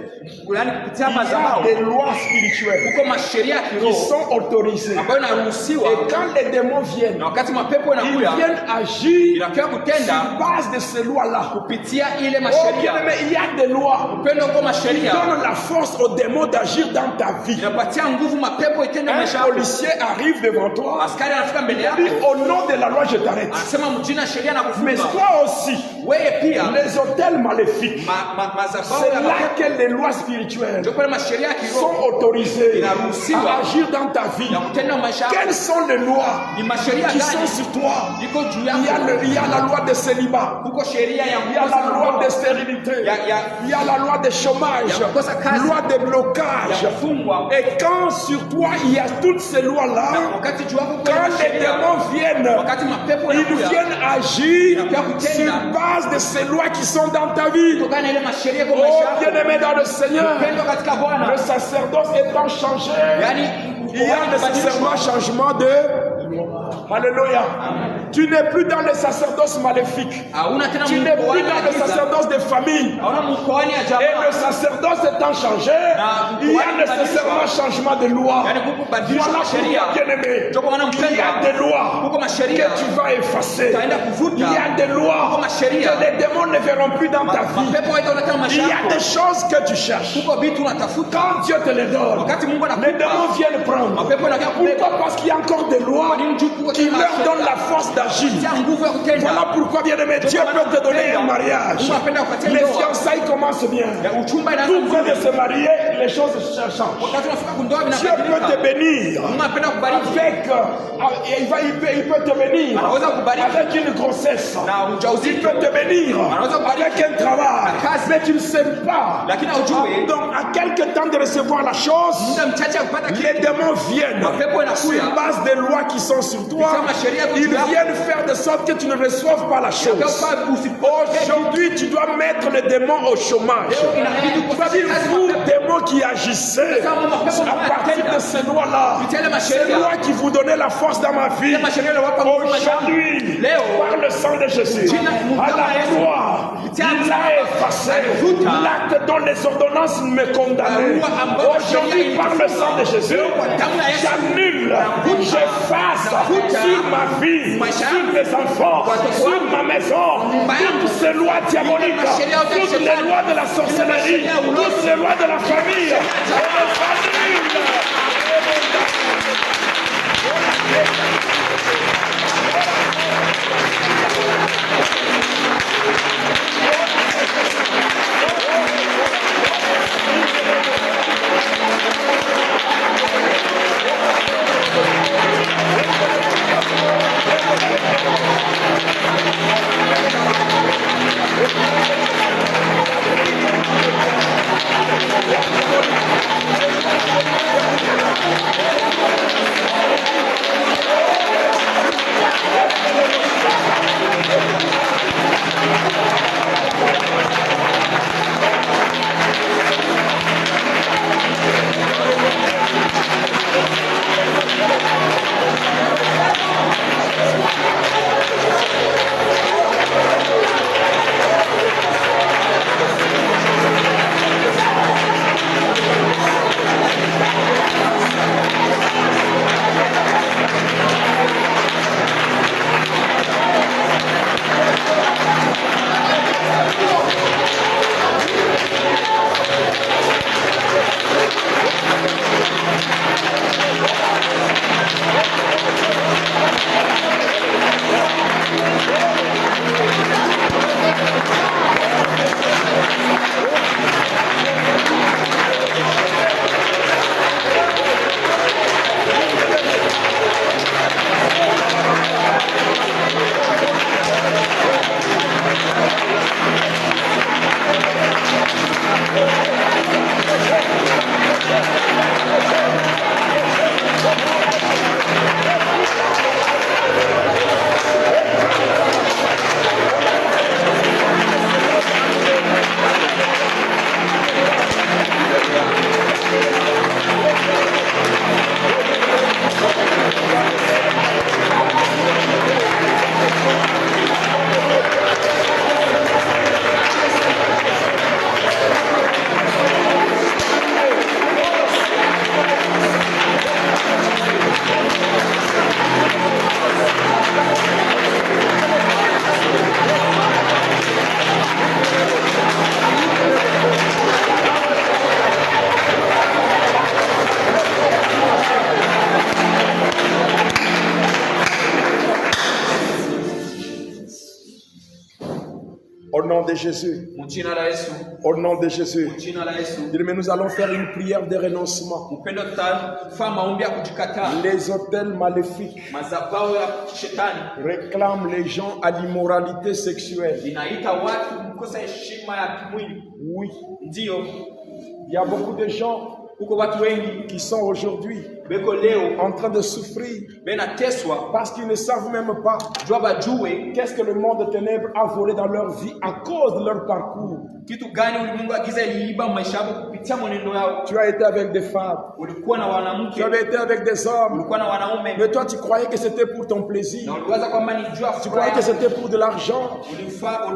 yaani kupitia il y a madhabahu des lois spirituelles huko masheria ya qui kiroho sont autorisées. ambayo inaruhusiwa, Et quand les démons viennent, na wakati mapepo ils yanakuja viennent agir inakiwa kutenda sur base de ces lois-là. kupitia ile Oh, masheria. bien-aimé, il y a des lois Upendo uko qui masheria donnent la force aux démons d'agir dans ta vie. inapatia nguvu mapepo itende maisha Un yako. policier arrive devant toi, Askari anafika mbele il yako, dit au nom de la loi, je t'arrête. anasema mjina sheria na Mais kufunga. toi aussi, Wewe pia les hôtels maléfiques, madhabahu c'est ya là mapepo que les lois spirituelles ndio pale masheria ya sont kiroho autorisées inaruhusiwa à agir dans ta vie. na kutenda maisha yako. Quelles sont les lois Ni masheria qui sont gani sur toi? iko juu Il y a, yako? il y a la loi de célibat, Kuko sheria ya il y a la loi kukosa de stérilité, il il y a la loi de chômage, ya kukosa kazi, loi de ya blocage. kufungwa. Et quand sur toi il y a toutes ces lois-là, Wakati juu yako kuna quand les sheria, démons viennent, wakati mapepo ils yanakuja viennent agir sur base de ces lois qui sont dans ta vie. kutokana na ile masheria kwa Oh, maisha yako. bien-aimé dans le Seigneur, Upendo katika Bwana, le sacerdoce étant changé, yani il y a nécessairement changement de... Alléluia. Tu n'es plus dans le sacerdoce maléfique. hauna tena Tu n'es plus mkoani dans ya le giza, sacerdoce des familles. hauna mkoani ya Et le jamaa, sacerdoce étant changé, il y a nécessairement changement de loi. yani kubadilisha Voilà pourquoi, sheria. bien-aimé, Ndio kwa maana il y a mpendwa, des lois kuko que masheria tu vas effacer. utaenda kuvuta, Il y a des lois kuko masheria que les démons ne verront plus dans ta vie. mapepo haitaonekana Il maisha y a yako. des choses que tu cherches. Kuko vitu unatafuta, Quand Dieu te les donne, wakati Mungu les anakupa démons viennent prendre. mapepo yanakuja kubeba. Pourquoi? Parce qu'il y a encore des lois Kwa nini juu kuko qui tena leur masheria? donnent la force d'agir. Tia nguvu ya kutenda. Voilà pourquoi, bien-aimé, Dieu peut te donner un mariage. Mungu anapenda kupatia Les ndoa. fiançailles commencent bien. Ya uchumba inaanza Tout près vizuri. de se marier, les choses changent. Wakati unafika kundoa Dieu peut te vinabadilika. bénir Mungu anapenda kubariki. avec, il peut te bénir Anaweza kubariki avec une grossesse. na Il ujauzito, peut te bénir Anaweza kubariki avec un travail. na kazi. Mais tu ne sais pas. lakini haujui Donc, à quelque temps de recevoir la chose, muda mchache ya kupata les kitu, démons viennent mapepo sur yanakuja base des lois qui sont sur toi. Kupitia masheria yako Ils juu yako. viennent faire de sorte que tu ne reçoives pas la chose. Aujourd'hui, tu dois mettre le démon au chômage. C'est-à-dire, vous, démons qui agissez à partir de ces lois-là, ces lois qui vous donnaient la force dans ma vie, aujourd'hui, par le sang de Jésus, à la croix, il a effacé l'acte dont les ordonnances me condamnaient. Aujourd'hui, par le sang de Jésus, j'annule, j'efface sur ma vie, sur mes enfants, sur ma maison, toutes ces lois diaboliques, toutes les lois de la sorcellerie, toutes les lois de la famille. Thank you. Au nom de Jésus. Mu jina la Yesu. Au nom de Jésus. Mu jina la Yesu. Dis, mais nous allons faire une prière de renoncement. Upendo tutafanya maombi ya kujikataa. Les hôtels maléfiques Madhabahu ya shetani réclament les gens à l'immoralité sexuelle. inaita watu kukosa heshima ya kimwili. Oui, Ndio, il y a beaucoup de gens huko watu wengi qui sont aujourd'hui beko leo en train de souffrir benateswa parce qu'ils ne savent même pas jua bajue qu'est-ce que le monde de ténèbres a volé dans leur vie à cause de leur parcours. kitu gani ulimwengu wa giza iliiba maisha yako kupitia mwenendo yao. Tu as été avec des femmes, Ulikuwa na tu wanamke, avais été avec des hommes, ulikuwa na wanaume, mais toi tu croyais que c'était pour ton plaisir, na uliwaza kwamba ni jua tu croyais que c'était pour de l'argent,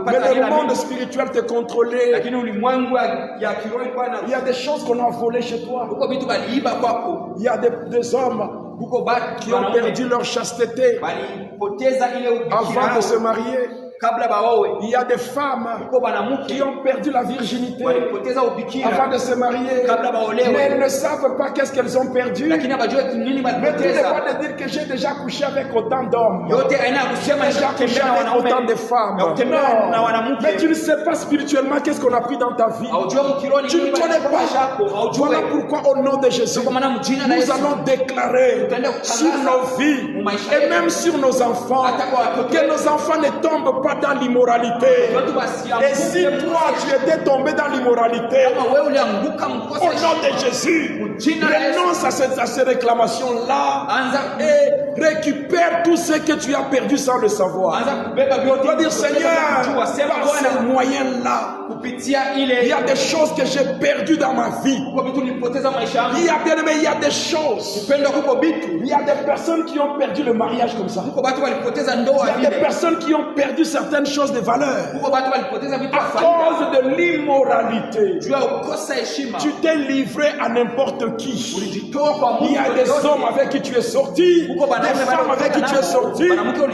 mais le monde spirituel te contrôlait. lakini ulimwengu ya kiroho ilikuwa na Il y a des choses qu'on a volées chez toi. huko vitu baliiba kwako. Il y a des hommes Huko batu qui ont perdu leur chasteté balipoteza ile ubikira avant de se marier. kabla baowe. Il y a des femmes Huko banamuke qui ont perdu la virginité walipoteza ubikira avant de se marier. kabla baolewe, Mais elles ne savent pas qu'est-ce qu'elles ont perdu. lakini abajue nini Mais tu ne balipoteza. pas de dire que j'ai déjà couché avec autant d'hommes. Yote aina ya kusema Déjà couché nishakutembea na avec wanaume autant de femmes. na kutembea na Non. wanamke. Mais tu ne sais pas spirituellement qu'est-ce qu'on a pris dans ta vie. Haujua mkironi Tu ne nini connais balipoteza maisha yako, pas. haujue. Voilà pourquoi au nom de Jésus, Kwa maana mjina la nous Yesu allons déclarer sur nos vies et même sur nos enfants que nos enfants ne tombent pas dans l'immoralité. Et si toi tu étais tombé dans l'immoralité, kama wewe ulianguka au mkosa nom de Jésus, renonce à ces réclamations-là et récupère tout ce que tu as perdu sans le savoir. anza kubeba vyote. Tu vas dire, Seigneur, par sema ces Bwana, moyens-là, kupitia il y ile a des choses que j'ai perdues dans ma vie. kwa vitu nilipoteza maisha yangu. Il y a bien aimé, il y a des choses. Upendo kuko vitu. Il y a des personnes qui ont perdu le mariage comme ça. Huko watu walipoteza ndoa Il y a des vile. personnes qui ont perdu certaines choses de valeur Huko watu walipoteza vitu vya à faida. cause de l'immoralité. Juu ya kukosa heshima. Tu t'es livré à n'importe qui. Ulijitoa kwa Il y a Mungu des yote. hommes avec qui tu es sorti, des femmes avec qui tu es sorti,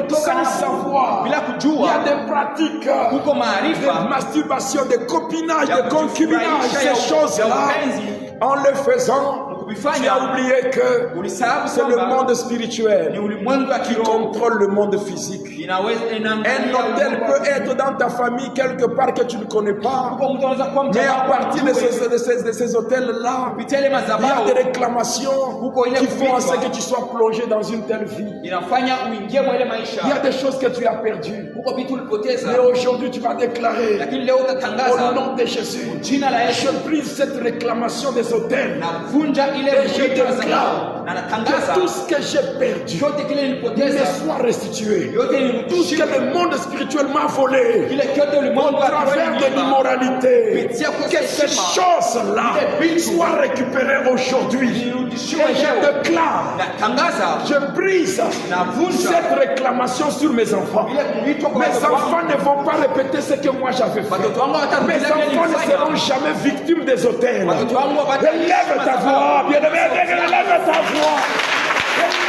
sans savoir. bila Il y kujua. a des pratiques Huko de maarifa masturbation, de copinage, ya de concubinage, kujifurahisha, ces ya choses-là. upenzi. En le faisant, tu as Kuvifanya oublié que ulisahau c'est le kwamba monde ni spirituel ulimwengu wa qui kiroho contrôle le monde physique. inaweza Un inaangalia hôtel ulimwengu wa peut être dans ta famille quelque part que tu ne connais pas. Huko mtu anaweza kuwa Mais à mtazamo partir de mzuri. ces hôtels-là, Kupitia ile il y a madhabahu des réclamations Huko ile qui font en kupitwa. sorte que tu sois plongé dans une telle vie. inafanya uingie mwa ile maisha. Il y a des choses que tu as perdues. Huko vitu ulipoteza, Mais aujourd'hui, tu vas déclarer lakini leo au utatangaza nom de Jésus. jina la Yesu. Je brise cette réclamation des hôtels. Navunja ile Et je vitu vya déclare madhabahu na que natangaza tout ce que j'ai perdu yote kile me nilipoteza, soit restitué. yote Tout ce que nirudishie, le monde spirituel m'a volé kile kyote au ulimwengu wa travers kiroho de ulinipa. l'immoralité, Kupitia kwa que ces heshima, choses-là vile vitu soient récupérées aujourd'hui. nirudishiwe Et je leo. déclare, Natangaza je brise navunja cette réclamation sur mes enfants. ile kuitwa kwa Mes watoto wangu. enfants ne vont pas répéter ce que moi j'avais fait. Watoto wangu Mes hawatarudia vile enfants ne nilifanya. seront jamais victimes des hôtels. Watoto wangu hawataishi Élève ta madhabahu. voix, bien-aimé, élève ta voix. Élève ta voix.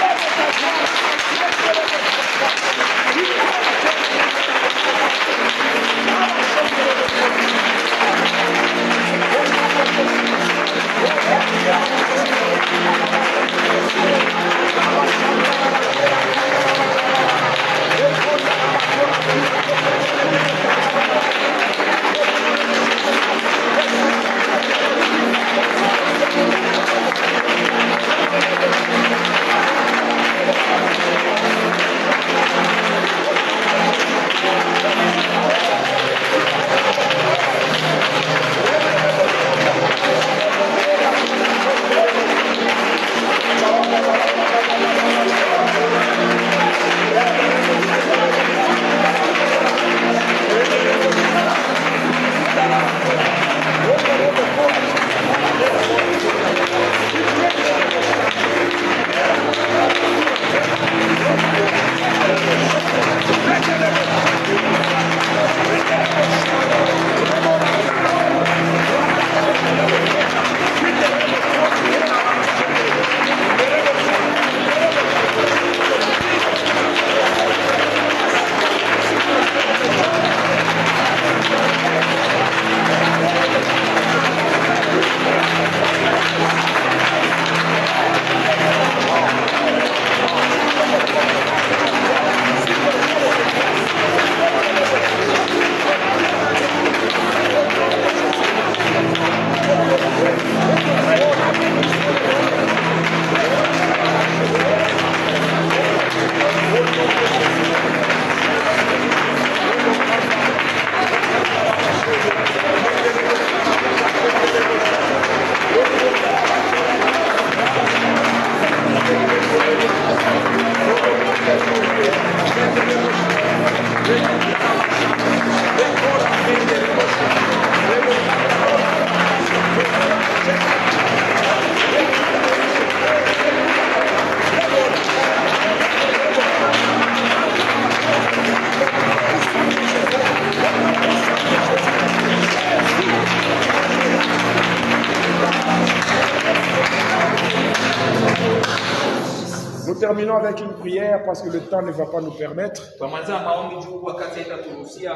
terminons avec une prière parce que le temps ne va pas nous permettre. Twamaliza na maombi juu wakati haitaturuhusia.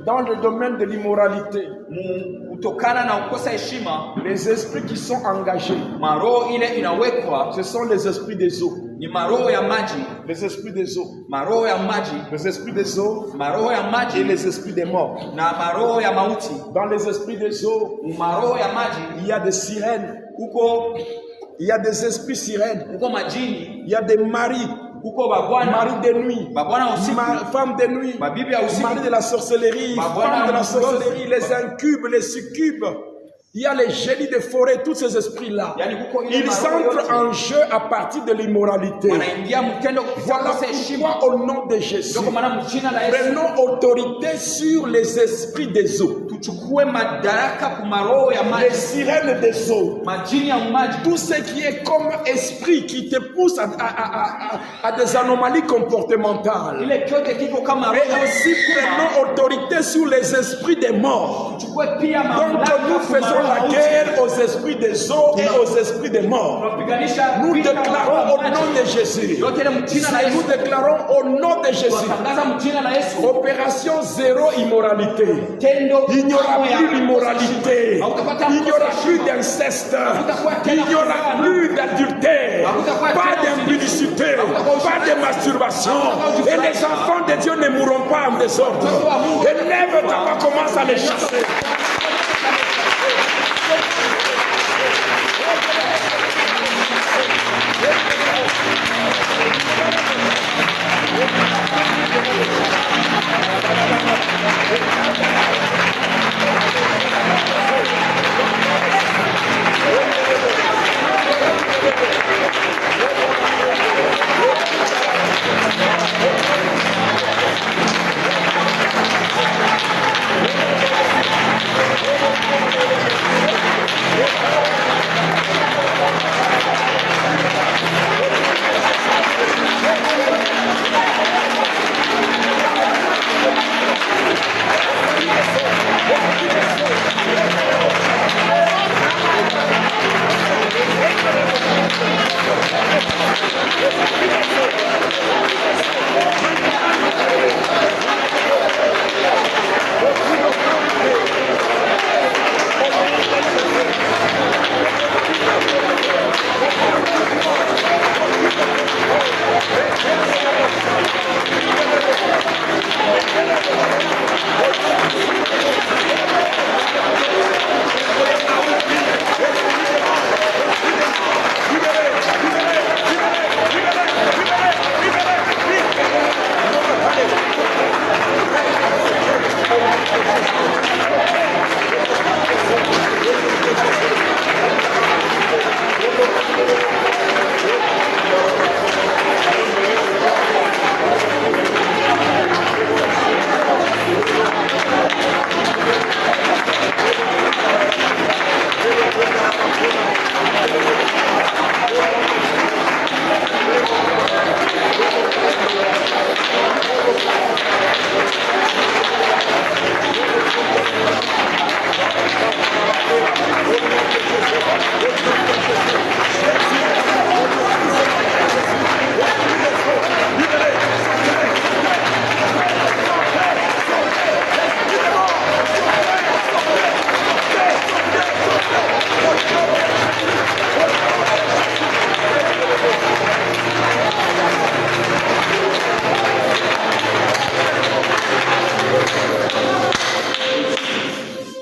Dans le domaine de l'immoralité, Kutokana na kukosa heshima, les esprits qui sont engagés, maroho ile inawekwa ce sont les esprits des eaux. ni maroho ya maji, Les esprits des eaux. maroho ya maji, Les esprits des eaux maroho ya et maji les esprits des morts. na maroho ya mauti. Dans les esprits des eaux, Maroho ya maji il y a des sirènes. huko, Il y a des esprits sirènes. huko majini, Il y a des maris. huko babwana, Maris de nuit. babwana usiku, Femmes de nuit. mabibi ya usiku, Mari de la sorcellerie. Femmes de la sorcellerie. Les incubes, les succubes. Il y a les génies de forêt, tous ces esprits-là. yani huko ile Ils maroho entrent yote en jeu à partir de l'immoralité. wanaingia mtendo kupitia Voilà kukosa heshima. pourquoi, au nom de Jésus, Ndio kwa maana mjina la Yesu prenons autorité sur les esprits des eaux, tuchukue madaraka kwa maroho ya les maji, sirènes des eaux, majini ya maji, tout ce qui est comme esprit qui te pousse à des anomalies comportementales. ile kyote kiko kama Mais roho. aussi prenons autorité sur les esprits des morts. Tuchukue pia Donc mamlaka nous kwa faisons maroho la mauti. guerre aux esprits des eaux et aux esprits des morts. Tunapiganisha Nous vita na déclarons roho au ya nom maji. de Jésus. Yote ile mjina la Nous Yesu. déclarons au nom de Jésus. Tunatangaza mjina la Yesu. Opération zéro immoralité. Tendo Il n'y aura kamwe ya plus d'immoralité. Hautapata Il n'y aura kukosa plus heshima. d'inceste. Hakutakuwa Il tena n'y aura kuzaa. plus d'adultère. Hakutakuwa Pas tena d'impudicité. Hakutakuwa Pas de masturbation. Hakutakuwa Et les enfants de Dieu ne mourront pas en désordre. Élève ta voix, commence à les chasser.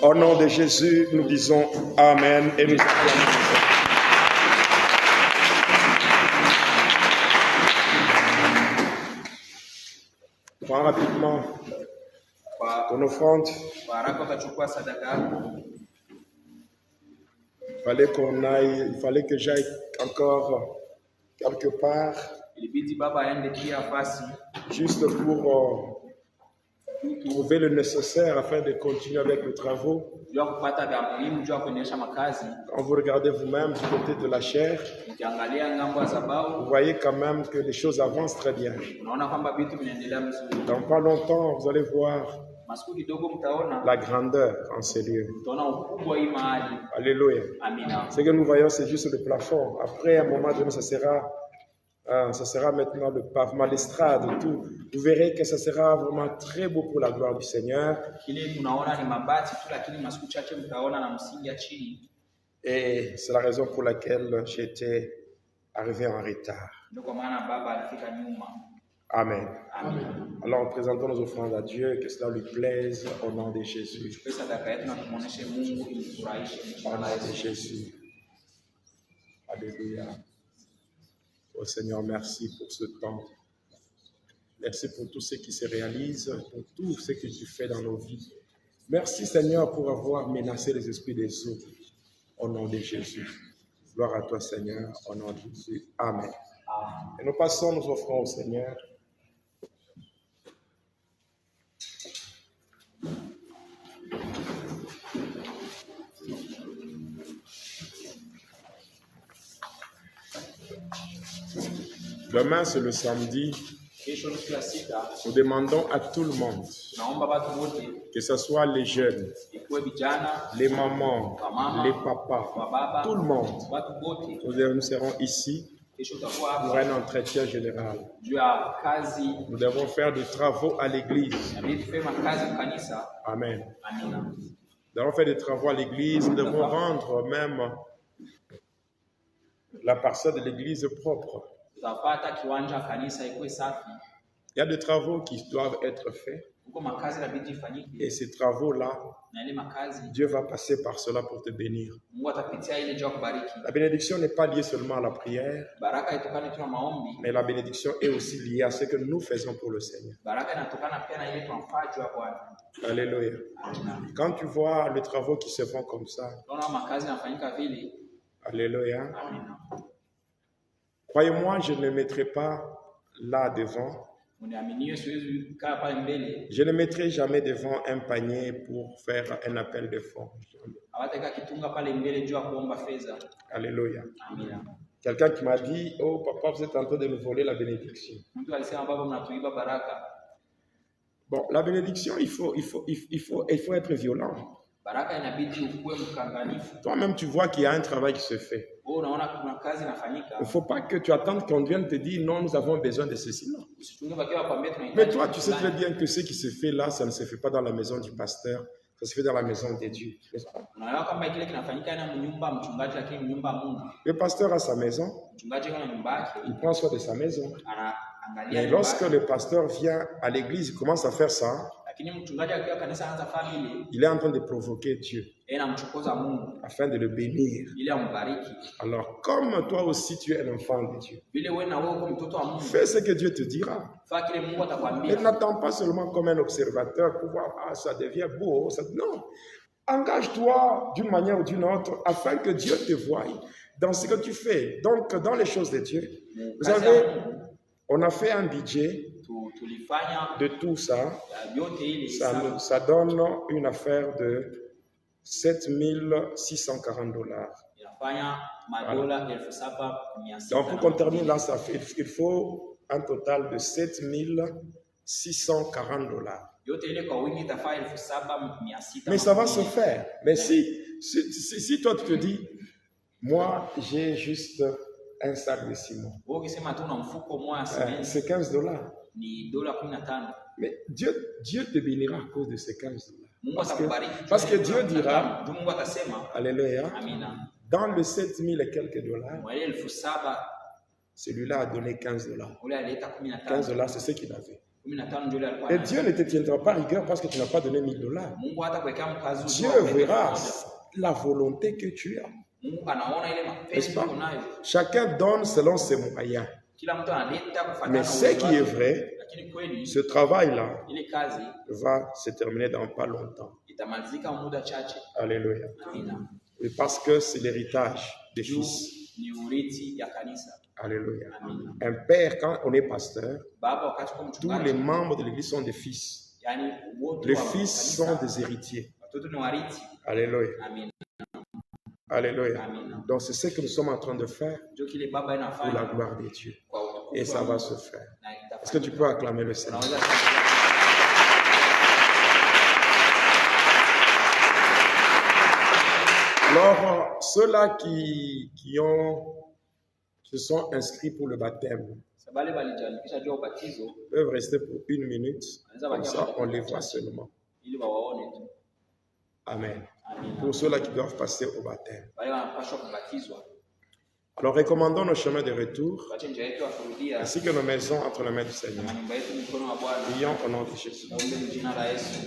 Au nom de Jésus, nous disons Amen et nous acclamons. Prends rapidement ton offrande. Baraka ukachukua sadaka yako. Il fallait que j'aille encore quelque part, Ilibidi baba aende pia fasi juste pour trouver le nécessaire afin de continuer avec les travaux. juu ya kupata vya muhimu juu ya kuendesha makazi. Quand vous regardez vous-même du côté de la chair, Ukiangalia ngambo ya vous sababu voyez quand même que les choses avancent très bien. unaona kwamba vitu vinaendelea vizuri. Dans pas longtemps, vous allez voir Masiku kidogo mtaona la grandeur en ces lieux. mtaona ukubwa hii mahali. Alléluia. Amina. Ce que nous voyons, c'est juste le plafond. Après, à un moment donné, ça sera Ça sera maintenant le pavement, l'estrade, tout. Vous verrez que ça sera vraiment très beau pour la gloire du Seigneur. Kile tunaona ni mabati tu, lakini masiku chache mtaona na msingi ya chini. Et c'est la raison pour laquelle j'étais arrivé en retard. Ndio kwa maana baba alifika nyuma. Amen. Amen. Alors, présentons nos offrandes à Dieu, que cela lui plaise au nom de Jésus. Pesa sadaka yetu na tumuoneshe Mungu imfurahishe Au jina la nom de Yesu. Jésus. Alléluia. Oh Seigneur, merci pour ce temps. Merci pour tout ce qui se réalise, pour tout ce que tu fais dans nos vies. Merci Seigneur pour avoir menacé les esprits des eaux. Au nom de Jésus. Gloire à toi Seigneur, au nom de Jésus. Amen. Et nous passons, nous offrons au Seigneur. Demain, c'est le samedi. Kesho siku ya sita, Nous demandons à tout le monde, tunaomba watu wote, que ce soit les jeunes, ikuwe vijana, les mamans, wamama, les papas, wababa, tout le monde. watu wote. Nous serons ici Kesho tutakuwa pour hapa un entretien général. juu ya kazi, Nous devons faire des travaux à l'église. inabidi tufanye makazi kanisa. Amen. Amina. Nous devons faire des travaux à l'église. Nous devons rendre même la parcelle de l'église propre. Tutapata kiwanja kanisa ikuwe safi. Il y a des travaux qui doivent être faits. Huko makazi inabidi ifanyike. Et ces travaux-là, Na ile makazi Dieu va passer par cela pour te bénir. Mungu atapitia ile juu ya kubariki. La bénédiction n'est pas liée seulement à la prière, Baraka itokane tu na maombi. mais la bénédiction est aussi liée à ce que nous faisons pour le Seigneur. Baraka inatokana pia na ile tunafanya juu ya Bwana. Alléluia. Amina. Quand tu vois les travaux qui se font comme ça, Tunaona makazi yanafanyika vile. alléluia. Amina. Croyez-moi, je ne mettrai pas là devant. Uniaminie, siwezi kaa pale mbele. Je ne mettrai jamais devant un panier pour faire un appel de fonds. Hawataka kitunga pale mbele juu ya kuomba fedha. Alléluia. Amina. Quelqu'un qui m'a dit, oh papa, vous êtes en train de nous voler la bénédiction. Mtu alisema baba, mnatuiba baraka. Bon, la bénédiction, il faut être violent. Baraka inabidi ukuwe mkanganifu. Toi-même, tu vois qu'il y a un travail qui se fait. Wewe unaona kuna kazi inafanyika. Il ne faut pas que tu attendes qu'on vienne te dire, non, nous avons besoin de ceci. Non. Usitunge bakiwa kwambia tunahitaji. Mais toi, tu sais très bien que ce qui se fait là, ça ne se fait pas dans la maison du pasteur, ça se fait dans la maison de Dieu. Unaelewa kwamba kile kinafanyika ina nyumba mchungaji, lakini nyumba ya Mungu. Le pasteur a sa maison, Mchungaji kana nyumba yake, il prend soin de sa maison. anaangalia. Mais lorsque le pasteur vient à l'église, il commence à faire ça, Lakini mchungaji akiwa kanisa anaanza family, il est en train de provoquer Dieu anamchokoza Mungu afin de le bénir. ili ambariki. Alors, comme toi aussi tu es un enfant de Dieu, Vile wewe na wewe uko mtoto wa Mungu, fais ce que Dieu te dira. fanya kile Mungu Et atakwambia. n'attends pas seulement comme un observateur pour voir, ah, ça devient beau. Ça... Non. Engage-toi d'une manière ou d'une autre afin que Dieu te voie dans ce que tu fais. Donc, dans les choses de Dieu. Vous savez, on a fait un budget Tulifanya de tout ça. yote ile Ça donne une affaire de $7,640. inafanya madola 7,600. Donc, pour qu'on termine là, ça fait, il faut un total de $7,640. Yote ile kwa wingi itafanya 7,600. Mais ça va se faire. Mais si toi tu te dis, moi j'ai juste un sac de ciment, Wewe ukisema tu na mfuko moja simenti c'est $15. ni dola 15. Mais Dieu te bénira à cause de ces $15. Mungu atakubariki. Parce que Dieu dira, Mungu atasema, alléluia, amina. dans le 7,000 et quelques dollars, Mwele 7,000 celui-là a donné $15. ule alileta 15. $15, c'est ce qu'il avait. 15 ndio ile alikuwa. Et Dieu ne te tiendra pas rigueur parce que tu n'as pas donné $1,000. Mungu hatakuwekea mkazo. Dieu verra la volonté que tu as. Mungu anaona ile mapenzi unayo. Chacun donne selon ses moyens. Kila mtu analeta kufuatana. Mais ce qui est vrai, lakini kweli ce travail-là ile kazi va se terminer dans pas longtemps. itamalizika muda chache. Alléluia. Amina. Et parce que c'est l'héritage des fils. Ni urithi ya kanisa. Alléluia. Amina. Un père, quand on est pasteur, Baba wakati kwa tous mchungaji, les membres de l'église sont des fils. yani wote Les wa fils kanisa, sont des héritiers. watoto ni warithi. Alléluia. Amina. Alléluia. Amina. Donc c'est ce que nous sommes en train de faire Ndio kile baba pour la anafanya gloire de Dieu. kwa utukufu. Et ça wa va Mungu. se faire. Na itafanya. Est-ce que tu peux acclamer le Seigneur? Unaweza Alors, ceux-là qui se sont inscrits pour le baptême Sabale balijiandikisha juu ya ubatizo peuvent rester pour 1 minute, comme ça on les voit seulement. ili wawaone tu. Amen. Amina. Pour ceux-là qui doivent passer au baptême. Wale wanapaswa kubatizwa. Alors recommandons nos chemins de retour, Tuache njia yetu ya kurudia ainsi que nos maisons entre les mains du Seigneur. na nyumba yetu mikono wa Bwana. Prions au nom de Jésus. Naombe kwa jina la Yesu.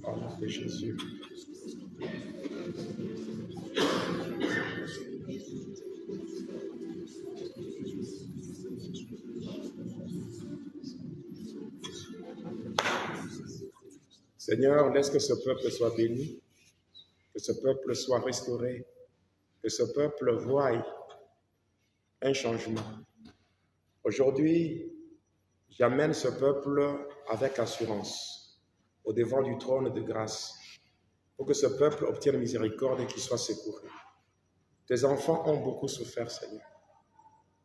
Au nom de Jésus. Seigneur, laisse que ce peuple soit béni, que ce peuple soit restauré, que ce peuple voie un changement. Aujourd'hui, j'amène ce peuple avec assurance au devant du trône de grâce pour que ce peuple obtienne miséricorde et qu'il soit secouru. Tes enfants ont beaucoup souffert, Seigneur.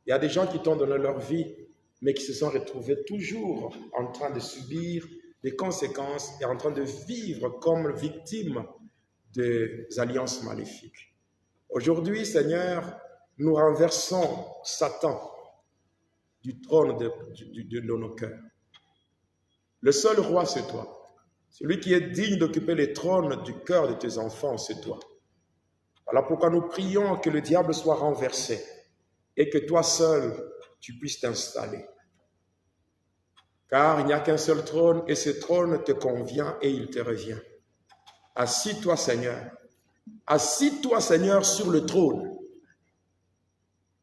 Il y a des gens qui t'ont donné leur vie, mais qui se sont retrouvés toujours en train de subir des conséquences et en train de vivre comme victimes des alliances maléfiques. Aujourd'hui, Seigneur, nous renversons Satan du trône de nos cœurs. Le seul roi, c'est toi. Celui qui est digne d'occuper les trônes du cœur de tes enfants, c'est toi. Voilà pourquoi nous prions que le diable soit renversé et que toi seul, tu puisses t'installer. Car il n'y a qu'un seul trône et ce trône te convient et il te revient. Assis-toi, Seigneur. Assis-toi, Seigneur, sur le trône.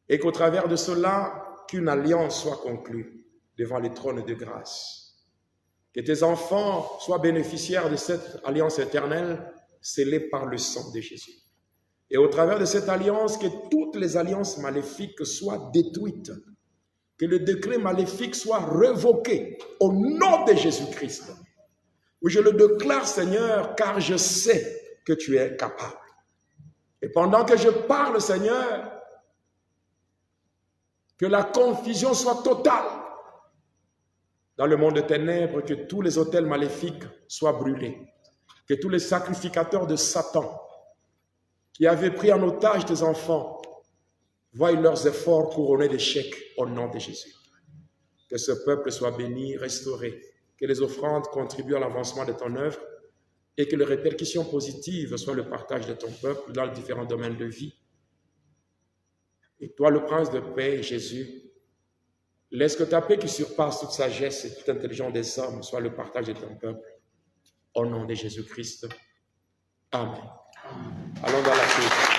Et qu'au travers de cela, qu'une alliance soit conclue devant les trônes de grâce. Que tes enfants soient bénéficiaires de cette alliance éternelle scellée par le sang de Jésus. Et au travers de cette alliance, que toutes les alliances maléfiques soient détruites. Que le décret maléfique soit révoqué au nom de Jésus-Christ. Oui, je le déclare, Seigneur, car je sais que tu es capable. Et pendant que je parle, Seigneur, que la confusion soit totale dans le monde de ténèbres, que tous les autels maléfiques soient brûlés, que tous les sacrificateurs de Satan qui avaient pris en otage tes enfants voient leurs efforts couronnés d'échecs au nom de Jésus. Que ce peuple soit béni, restauré, que les offrandes contribuent à l'avancement de ton œuvre et que les répercussions positives soient le partage de ton peuple dans les différents domaines de vie. Et toi, le prince de paix, Jésus, laisse que ta paix qui surpasse toute sagesse et toute intelligence des hommes soit le partage de ton peuple. Au nom de Jésus-Christ. Amen. Allons dans la paix.